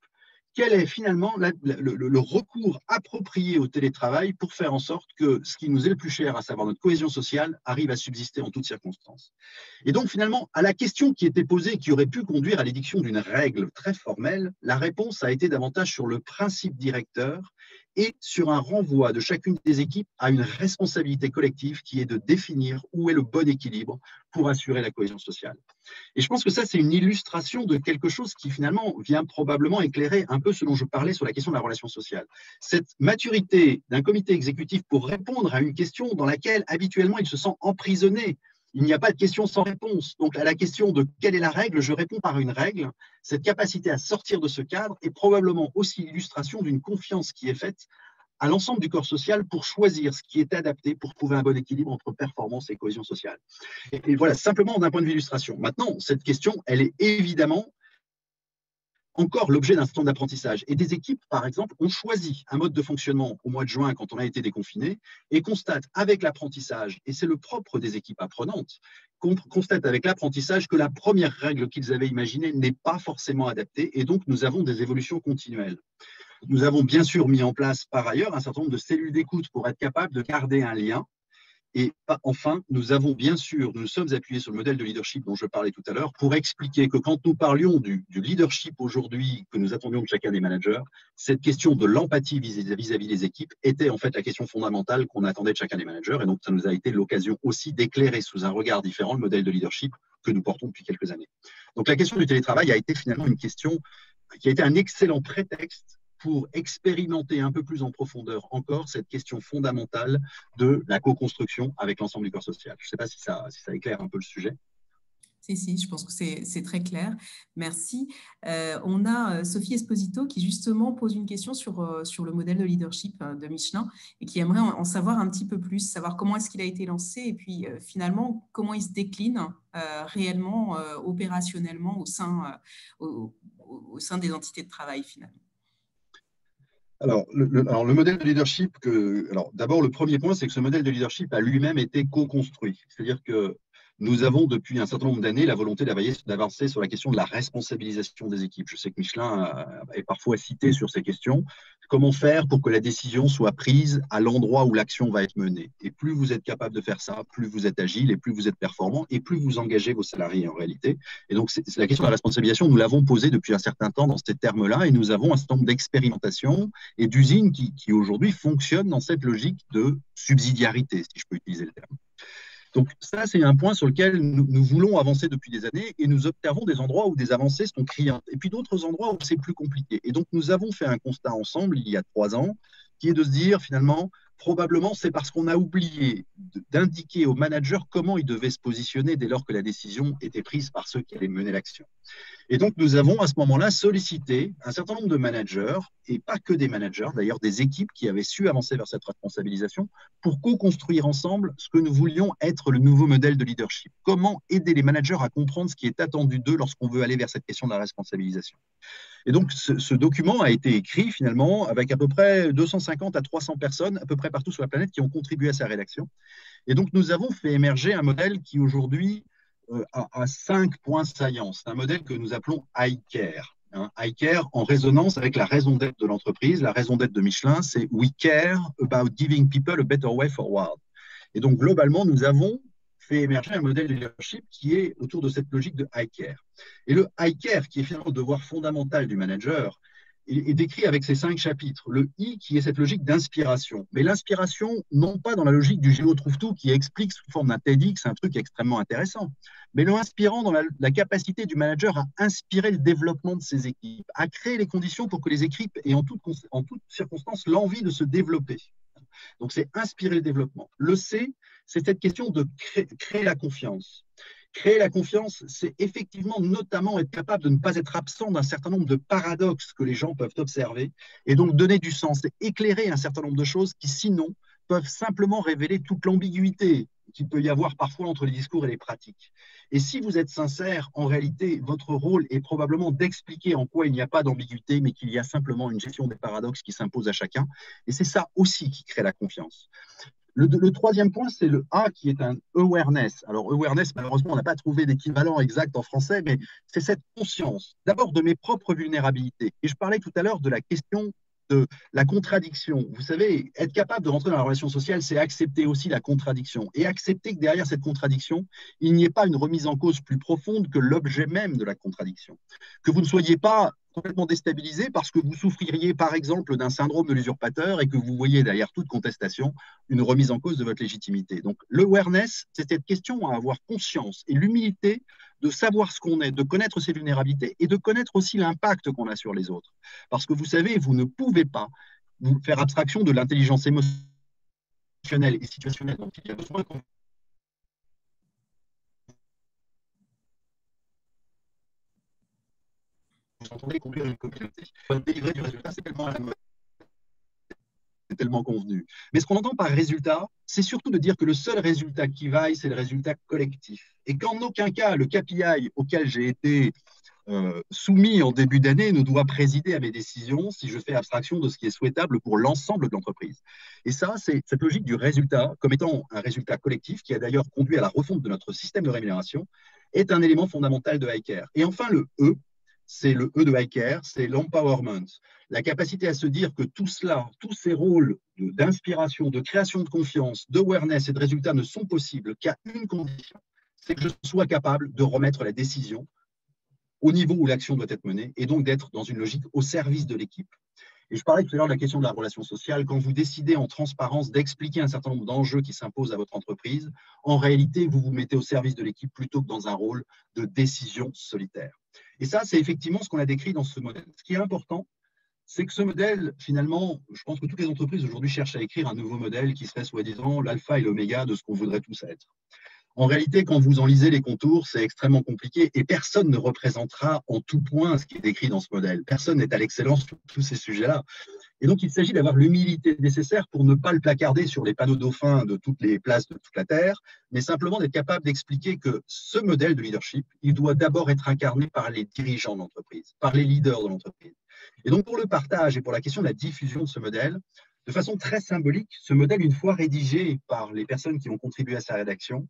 quel est finalement le recours approprié au télétravail pour faire en sorte que ce qui nous est le plus cher, à savoir notre cohésion sociale, arrive à subsister en toutes circonstances. Et donc finalement, à la question qui était posée, qui aurait pu conduire à l'édiction d'une règle très formelle, la réponse a été davantage sur le principe directeur et sur un renvoi de chacune des équipes à une responsabilité collective qui est de définir où est le bon équilibre pour assurer la cohésion sociale. Et je pense que ça, c'est une illustration de quelque chose qui finalement vient probablement éclairer un peu ce dont je parlais sur la question de la relation sociale. Cette maturité d'un comité exécutif pour répondre à une question dans laquelle habituellement il se sent emprisonné. Il n'y a pas de question sans réponse. Donc, à la question de quelle est la règle, je réponds par une règle. Cette capacité à sortir de ce cadre est probablement aussi l'illustration d'une confiance qui est faite à l'ensemble du corps social pour choisir ce qui est adapté pour trouver un bon équilibre entre performance et cohésion sociale. Et voilà, simplement d'un point de vue illustration. Maintenant, cette question, elle est évidemment encore l'objet d'un certain nombre d'apprentissages. Et des équipes, par exemple, ont choisi un mode de fonctionnement au mois de juin quand on a été déconfiné et constatent avec l'apprentissage, et c'est le propre des équipes apprenantes, constatent avec l'apprentissage que la première règle qu'ils avaient imaginée n'est pas forcément adaptée et donc nous avons des évolutions continuelles. Nous avons bien sûr mis en place par ailleurs un certain nombre de cellules d'écoute pour être capable de garder un lien. Et enfin, nous sommes appuyés sur le modèle de leadership dont je parlais tout à l'heure pour expliquer que quand nous parlions du leadership aujourd'hui que nous attendions de chacun des managers, cette question de l'empathie vis-à-vis des équipes était en fait la question fondamentale qu'on attendait de chacun des managers. Et donc, ça nous a été l'occasion aussi d'éclairer sous un regard différent le modèle de leadership que nous portons depuis quelques années. Donc, la question du télétravail a été finalement une question qui a été un excellent prétexte pour expérimenter un peu plus en profondeur encore cette question fondamentale de la co-construction avec l'ensemble du corps social. Je ne sais pas si ça éclaire un peu le sujet. Si, je pense que c'est très clair. Merci. On a Sophie Esposito qui justement pose une question sur le modèle de leadership de Michelin et qui aimerait en savoir un petit peu plus, savoir comment est-ce qu'il a été lancé et puis finalement comment il se décline réellement, opérationnellement au sein des entités de travail finalement. Alors, le modèle de leadership, d'abord, le premier point, c'est que ce modèle de leadership a lui-même été co-construit. C'est-à-dire que nous avons, depuis un certain nombre d'années, la volonté d'avancer sur la question de la responsabilisation des équipes. Je sais que Michelin est parfois cité sur ces questions. Comment faire pour que la décision soit prise à l'endroit où l'action va être menée? Et plus vous êtes capable de faire ça, plus vous êtes agile et plus vous êtes performant et plus vous engagez vos salariés en réalité. Et donc, c'est la question de la responsabilisation. Nous l'avons posée depuis un certain temps dans ces termes-là et nous avons un certain nombre d'expérimentations et d'usines qui aujourd'hui fonctionnent dans cette logique de subsidiarité, si je peux utiliser le terme. Donc ça, c'est un point sur lequel nous voulons avancer depuis des années et nous observons des endroits où des avancées sont criantes et puis d'autres endroits où c'est plus compliqué. Et donc, nous avons fait un constat ensemble il y a 3 ans qui est de se dire finalement, probablement c'est parce qu'on a oublié d'indiquer aux managers comment ils devaient se positionner dès lors que la décision était prise par ceux qui allaient mener l'action. Et donc, nous avons à ce moment-là sollicité un certain nombre de managers, et pas que des managers, d'ailleurs des équipes qui avaient su avancer vers cette responsabilisation pour co-construire ensemble ce que nous voulions être le nouveau modèle de leadership. Comment aider les managers à comprendre ce qui est attendu d'eux lorsqu'on veut aller vers cette question de la responsabilisation. Et donc, ce document a été écrit finalement avec à peu près 250 à 300 personnes, à peu près partout sur la planète, qui ont contribué à sa rédaction. Et donc, nous avons fait émerger un modèle qui aujourd'hui à 5 points saillants. C'est un modèle que nous appelons iCare. iCare en résonance avec la raison d'être de l'entreprise. La raison d'être de Michelin, c'est « We care about giving people a better way forward ». Et donc, globalement, nous avons fait émerger un modèle de leadership qui est autour de cette logique de iCare. Et le iCare, qui est finalement le devoir fondamental du manager, est décrit avec ces 5 chapitres. Le I qui est cette logique d'inspiration. Mais l'inspiration, non pas dans la logique du Géo trouve-tout qui explique sous forme d'un TEDx un truc extrêmement intéressant, mais le inspirant dans la capacité du manager à inspirer le développement de ses équipes, à créer les conditions pour que les équipes aient en toutes circonstances l'envie de se développer. Donc, c'est inspirer le développement. Le C, c'est cette question de créer la confiance. Créer la confiance, c'est effectivement notamment être capable de ne pas être absent d'un certain nombre de paradoxes que les gens peuvent observer et donc donner du sens et éclairer un certain nombre de choses qui, sinon, peuvent simplement révéler toute l'ambiguïté qu'il peut y avoir parfois entre les discours et les pratiques. Et si vous êtes sincère, en réalité, votre rôle est probablement d'expliquer en quoi il n'y a pas d'ambiguïté, mais qu'il y a simplement une gestion des paradoxes qui s'impose à chacun. Et c'est ça aussi qui crée la confiance. Le troisième point, c'est le A qui est un awareness. Alors, awareness, malheureusement, on n'a pas trouvé d'équivalent exact en français, mais c'est cette conscience, d'abord de mes propres vulnérabilités. Et je parlais tout à l'heure de la question de la contradiction. Vous savez, être capable de rentrer dans la relation sociale, c'est accepter aussi la contradiction. Et accepter que derrière cette contradiction, il n'y ait pas une remise en cause plus profonde que l'objet même de la contradiction. Que vous ne soyez pas complètement déstabilisé parce que vous souffririez, par exemple, d'un syndrome de l'usurpateur et que vous voyez derrière toute contestation une remise en cause de votre légitimité. Donc, l'awareness, c'est cette question à avoir conscience et l'humilité de savoir ce qu'on est, de connaître ses vulnérabilités et de connaître aussi l'impact qu'on a sur les autres. Parce que vous savez, vous ne pouvez pas vous faire abstraction de l'intelligence émotionnelle et situationnelle dont il y a besoin quand vous entendez conduire une communauté. Délivrer du résultat, c'est tellement convenu. Mais ce qu'on entend par résultat, c'est surtout de dire que le seul résultat qui vaille, c'est le résultat collectif. Et qu'en aucun cas, le KPI auquel j'ai été soumis en début d'année ne doit présider à mes décisions si je fais abstraction de ce qui est souhaitable pour l'ensemble de l'entreprise. Et ça, c'est cette logique du résultat, comme étant un résultat collectif, qui a d'ailleurs conduit à la refonte de notre système de rémunération, est un élément fondamental de iCare. Et enfin, le E, c'est le E de iCare, c'est l'empowerment, la capacité à se dire que tout cela, tous ces rôles d'inspiration, de création de confiance, d'awareness et de résultats ne sont possibles qu'à une condition, c'est que je sois capable de remettre la décision au niveau où l'action doit être menée, et donc d'être dans une logique au service de l'équipe. Et je parlais tout à l'heure de la question de la relation sociale. Quand vous décidez en transparence d'expliquer un certain nombre d'enjeux qui s'imposent à votre entreprise, en réalité, vous vous mettez au service de l'équipe plutôt que dans un rôle de décision solitaire. Et ça, c'est effectivement ce qu'on a décrit dans ce modèle. Ce qui est important, c'est que ce modèle, finalement, je pense que toutes les entreprises aujourd'hui cherchent à écrire un nouveau modèle qui serait soi-disant l'alpha et l'oméga de ce qu'on voudrait tous être. En réalité, quand vous en lisez les contours, c'est extrêmement compliqué et personne ne représentera en tout point ce qui est décrit dans ce modèle. Personne n'est à l'excellence sur tous ces sujets-là. Et donc, il s'agit d'avoir l'humilité nécessaire pour ne pas le placarder sur les panneaux dauphins de toutes les places de toute la Terre, mais simplement d'être capable d'expliquer que ce modèle de leadership, il doit d'abord être incarné par les dirigeants de l'entreprise, par les leaders de l'entreprise. Et donc, pour le partage et pour la question de la diffusion de ce modèle, de façon très symbolique, ce modèle, une fois rédigé par les personnes qui ont contribué à sa rédaction,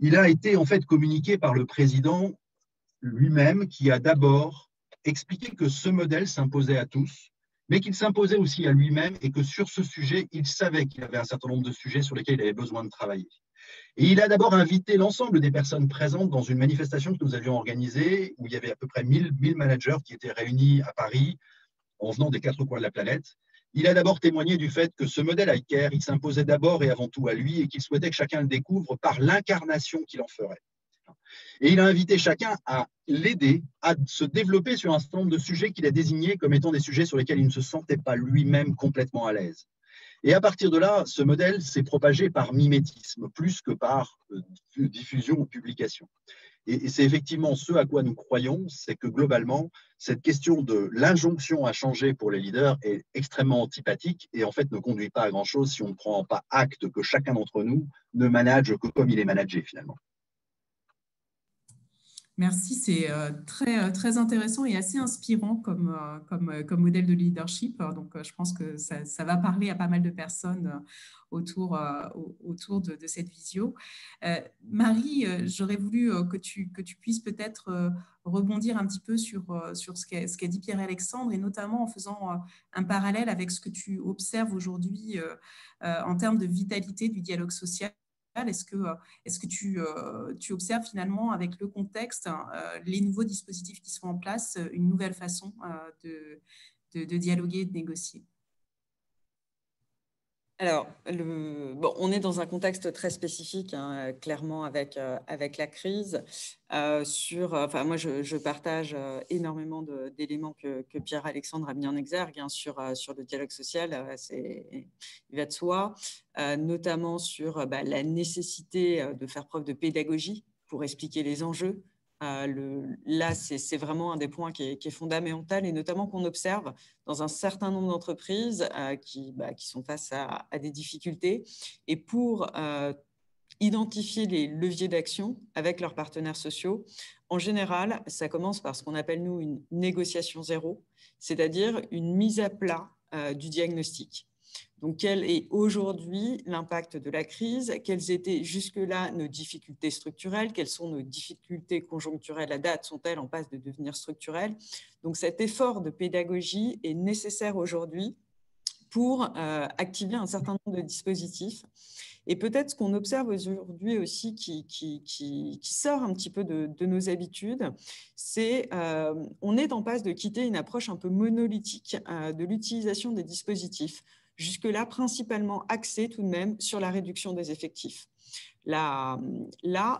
il a été en fait communiqué par le président lui-même qui a d'abord expliqué que ce modèle s'imposait à tous, mais qu'il s'imposait aussi à lui-même et que sur ce sujet, il savait qu'il avait un certain nombre de sujets sur lesquels il avait besoin de travailler. Et il a d'abord invité l'ensemble des personnes présentes dans une manifestation que nous avions organisée où il y avait à peu près 1000 managers qui étaient réunis à Paris en venant des 4 coins de la planète. Il a d'abord témoigné du fait que ce modèle iCare, il s'imposait d'abord et avant tout à lui et qu'il souhaitait que chacun le découvre par l'incarnation qu'il en ferait. Et il a invité chacun à l'aider à se développer sur un certain nombre de sujets qu'il a désignés comme étant des sujets sur lesquels il ne se sentait pas lui-même complètement à l'aise. Et à partir de là, ce modèle s'est propagé par mimétisme, plus que par diffusion ou publication. Et c'est effectivement ce à quoi nous croyons, c'est que globalement, cette question de l'injonction à changer pour les leaders est extrêmement antipathique et en fait ne conduit pas à grand-chose si on ne prend pas acte que chacun d'entre nous ne manage que comme il est managé finalement. Merci, c'est très intéressant et assez inspirant comme modèle de leadership. Donc, je pense que ça va parler à pas mal de personnes autour de cette visio. Marie, j'aurais voulu que tu puisses peut-être rebondir un petit peu sur ce qu'a dit Pierre-Alexandre et notamment en faisant un parallèle avec ce que tu observes aujourd'hui en termes de vitalité du dialogue social. Est-ce que tu observes finalement avec le contexte les nouveaux dispositifs qui sont en place, une nouvelle façon de dialoguer et de négocier? Alors, on est dans un contexte très spécifique, hein, clairement avec la crise. Moi, je partage énormément d'éléments que Pierre-Alexandre a mis en exergue hein, sur le dialogue social, il va de soi, notamment sur la nécessité de faire preuve de pédagogie pour expliquer les enjeux. Là, c'est vraiment un des points qui est fondamental et notamment qu'on observe dans un certain nombre d'entreprises qui sont face à des difficultés. Et pour identifier les leviers d'action avec leurs partenaires sociaux, en général, ça commence par ce qu'on appelle, nous, une négociation zéro, c'est-à-dire une mise à plat du diagnostic. Donc, quel est aujourd'hui l'impact de la crise? Quelles étaient jusque-là nos difficultés structurelles? Quelles sont nos difficultés conjoncturelles à date? Sont-elles en passe de devenir structurelles? Donc, cet effort de pédagogie est nécessaire aujourd'hui pour activer un certain nombre de dispositifs. Et peut-être ce qu'on observe aujourd'hui aussi qui sort un petit peu de nos habitudes, c'est on est en passe de quitter une approche un peu monolithique de l'utilisation des dispositifs, jusque-là principalement axée tout de même sur la réduction des effectifs. L'ampleur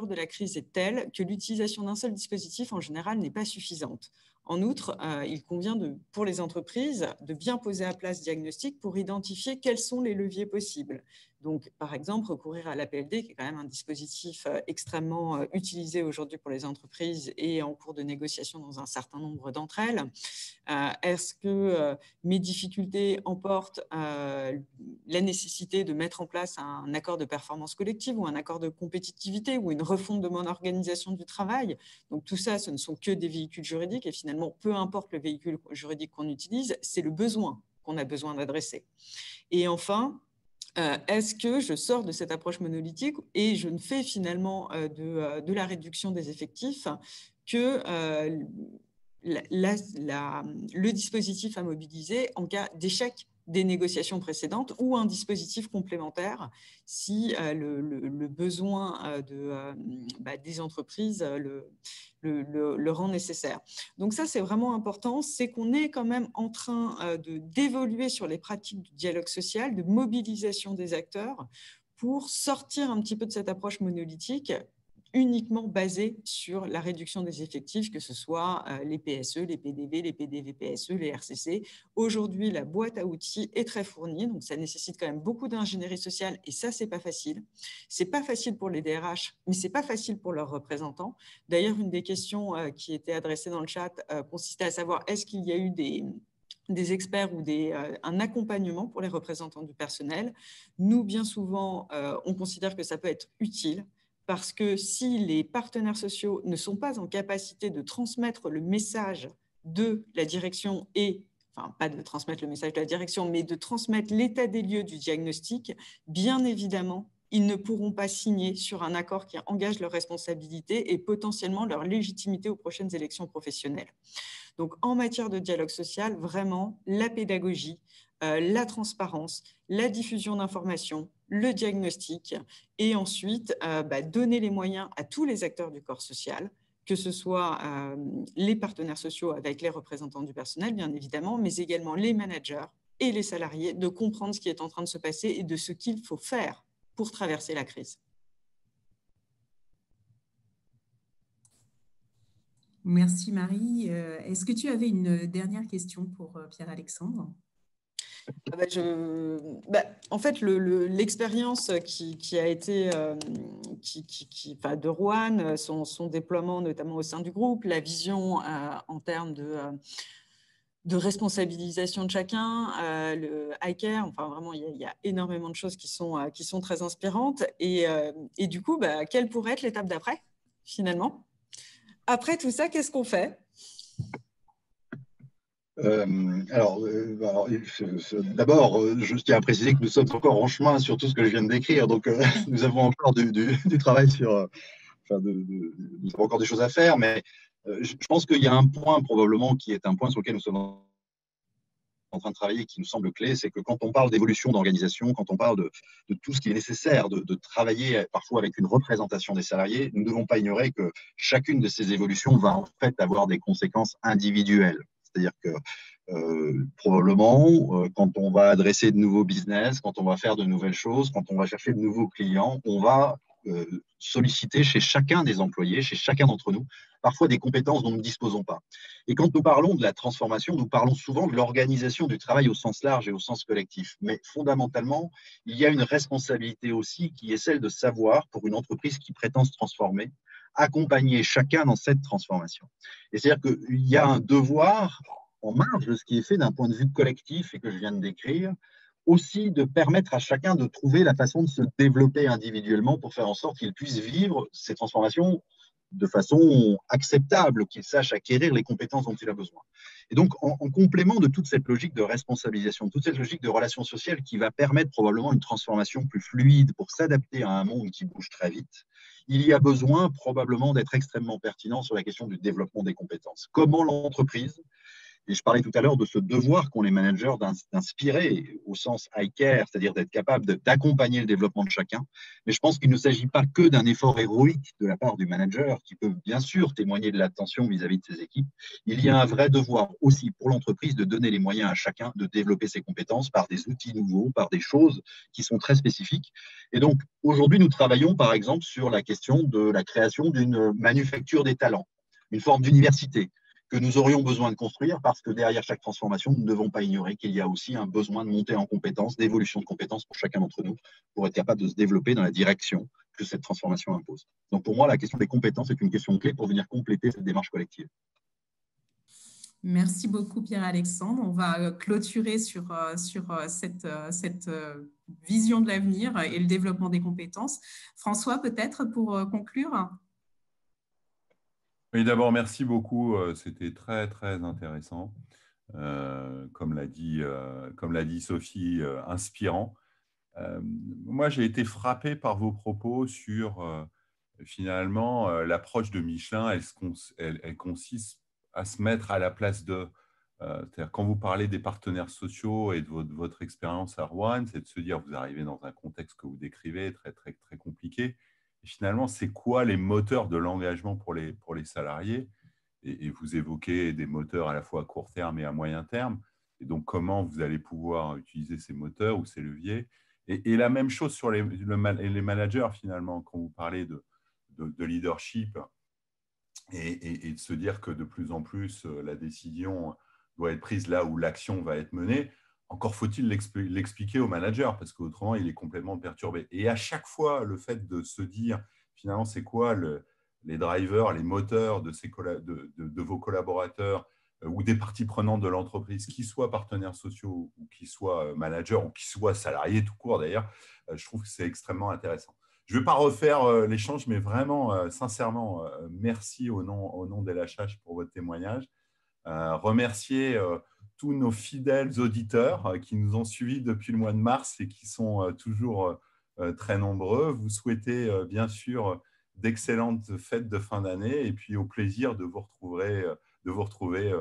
de la crise est telle que l'utilisation d'un seul dispositif, en général, n'est pas suffisante. En outre, il convient pour les entreprises de bien poser à plat ce diagnostic pour identifier quels sont les leviers possibles. Donc, par exemple, recourir à l'APLD, qui est quand même un dispositif extrêmement utilisé aujourd'hui pour les entreprises et en cours de négociation dans un certain nombre d'entre elles. Est-ce que mes difficultés emportent la nécessité de mettre en place un accord de performance collective ou un accord de compétitivité ou une refonte de mon organisation du travail? Donc, tout ça, ce ne sont que des véhicules juridiques et finalement, peu importe le véhicule juridique qu'on utilise, c'est le besoin qu'on a besoin d'adresser. Et enfin, est-ce que je sors de cette approche monolithique et je ne fais finalement de la réduction des effectifs que le dispositif à mobiliser en cas d'échec des négociations précédentes ou un dispositif complémentaire si le besoin des entreprises le rend nécessaire. Donc ça, c'est vraiment important, c'est qu'on est quand même en train d'évoluer sur les pratiques du dialogue social, de mobilisation des acteurs pour sortir un petit peu de cette approche monolithique uniquement basée sur la réduction des effectifs, que ce soit les PSE, les PDV, les PDV-PSE, les RCC. Aujourd'hui, la boîte à outils est très fournie, donc ça nécessite quand même beaucoup d'ingénierie sociale et ça, c'est pas facile. C'est pas facile pour les DRH, mais c'est pas facile pour leurs représentants. D'ailleurs, une des questions qui était adressée dans le chat consistait à savoir est-ce qu'il y a eu des experts ou un accompagnement pour les représentants du personnel. Nous, bien souvent, on considère que ça peut être utile parce que si les partenaires sociaux ne sont pas en capacité de transmettre le message de la direction enfin, pas de transmettre le message de la direction, mais de transmettre l'état des lieux du diagnostic, bien évidemment, ils ne pourront pas signer sur un accord qui engage leur responsabilité et potentiellement leur légitimité aux prochaines élections professionnelles. Donc, en matière de dialogue social, vraiment, la pédagogie, la transparence, la diffusion d'informations, le diagnostic et ensuite donner les moyens à tous les acteurs du corps social, que ce soit les partenaires sociaux avec les représentants du personnel, bien évidemment, mais également les managers et les salariés, de comprendre ce qui est en train de se passer et de ce qu'il faut faire pour traverser la crise. Merci Marie. Est-ce que tu avais une dernière question pour Pierre-Alexandre ? En fait, l'expérience qui a été de Roanne, son déploiement notamment au sein du groupe, la vision en termes de responsabilisation de chacun, le iCare, enfin vraiment, il y a énormément de choses qui sont très inspirantes. Et du coup, quelle pourrait être l'étape d'après, finalement ? Après tout ça, qu'est-ce qu'on fait ? D'abord, je tiens à préciser que nous sommes encore en chemin sur tout ce que je viens de décrire. Donc, nous avons encore du travail sur... nous avons encore des choses à faire, mais je pense qu'il y a un point probablement qui est un point sur lequel nous sommes en train de travailler qui nous semble clé, c'est que quand on parle d'évolution d'organisation, quand on parle de tout ce qui est nécessaire, de travailler parfois avec une représentation des salariés, nous ne devons pas ignorer que chacune de ces évolutions va en fait avoir des conséquences individuelles. C'est-à-dire que probablement, quand on va adresser de nouveaux business, quand on va faire de nouvelles choses, quand on va chercher de nouveaux clients, on va solliciter chez chacun des employés, chez chacun d'entre nous, parfois des compétences dont nous ne disposons pas. Et quand nous parlons de la transformation, nous parlons souvent de l'organisation du travail au sens large et au sens collectif. Mais fondamentalement, il y a une responsabilité aussi qui est celle de savoir, pour une entreprise qui prétend se transformer, accompagner chacun dans cette transformation. Et c'est-à-dire qu'il y a un devoir en marge de ce qui est fait d'un point de vue collectif et que je viens de décrire, aussi de permettre à chacun de trouver la façon de se développer individuellement pour faire en sorte qu'il puisse vivre ces transformations de façon acceptable, qu'il sache acquérir les compétences dont il a besoin. Et donc, en complément de toute cette logique de responsabilisation, toute cette logique de relations sociales qui va permettre probablement une transformation plus fluide pour s'adapter à un monde qui bouge très vite, il y a besoin probablement d'être extrêmement pertinent sur la question du développement des compétences. Comment l'entreprise Et je parlais tout à l'heure de ce devoir qu'ont les managers d'inspirer au sens high care, c'est-à-dire d'être capable d'accompagner le développement de chacun. Mais je pense qu'il ne s'agit pas que d'un effort héroïque de la part du manager qui peut bien sûr témoigner de l'attention vis-à-vis de ses équipes. Il y a un vrai devoir aussi pour l'entreprise de donner les moyens à chacun de développer ses compétences par des outils nouveaux, par des choses qui sont très spécifiques. Et donc, aujourd'hui, nous travaillons par exemple sur la question de la création d'une manufacture des talents, une forme d'université que nous aurions besoin de construire parce que derrière chaque transformation, nous ne devons pas ignorer qu'il y a aussi un besoin de monter en compétences, d'évolution de compétences pour chacun d'entre nous, pour être capable de se développer dans la direction que cette transformation impose. Donc pour moi, la question des compétences est une question clé pour venir compléter cette démarche collective. Merci beaucoup Pierre-Alexandre. On va clôturer sur cette vision de l'avenir et le développement des compétences. François, peut-être pour conclure? Oui, d'abord, merci beaucoup. C'était très, très intéressant. Comme l'a dit Sophie, inspirant. Moi, j'ai été frappé par vos propos sur, finalement, l'approche de Michelin. Elle consiste à se mettre à la place de… c'est-à-dire, quand vous parlez des partenaires sociaux et de votre expérience à Rouen, c'est de se dire, vous arrivez dans un contexte que vous décrivez, très, très, très compliqué. Et finalement, c'est quoi les moteurs de l'engagement pour les salariés? Et vous évoquez des moteurs à la fois à court terme et à moyen terme. Et donc, comment vous allez pouvoir utiliser ces moteurs ou ces leviers? Et la même chose sur les managers, finalement, quand vous parlez de leadership et de se dire que de plus en plus, la décision doit être prise là où l'action va être menée. Encore faut-il l'expliquer au manager, parce qu'autrement, il est complètement perturbé. Et à chaque fois, le fait de se dire, finalement, c'est quoi les drivers, les moteurs de vos collaborateurs ou des parties prenantes de l'entreprise, qu'ils soient partenaires sociaux ou qu'ils soient managers ou qu'ils soient salariés tout court d'ailleurs, je trouve que c'est extrêmement intéressant. Je ne vais pas refaire l'échange, mais vraiment, sincèrement, merci au nom d'LHH pour votre témoignage. Remercier tous nos fidèles auditeurs qui nous ont suivis depuis le mois de mars et qui sont toujours très nombreux. Vous souhaitez bien sûr d'excellentes fêtes de fin d'année et puis au plaisir de vous retrouver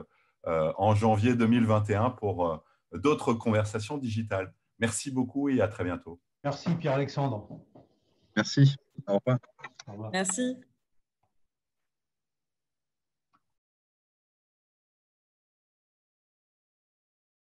en janvier 2021 pour d'autres conversations digitales. Merci beaucoup et à très bientôt. Merci Pierre-Alexandre. Merci. Au revoir. Au revoir. Merci.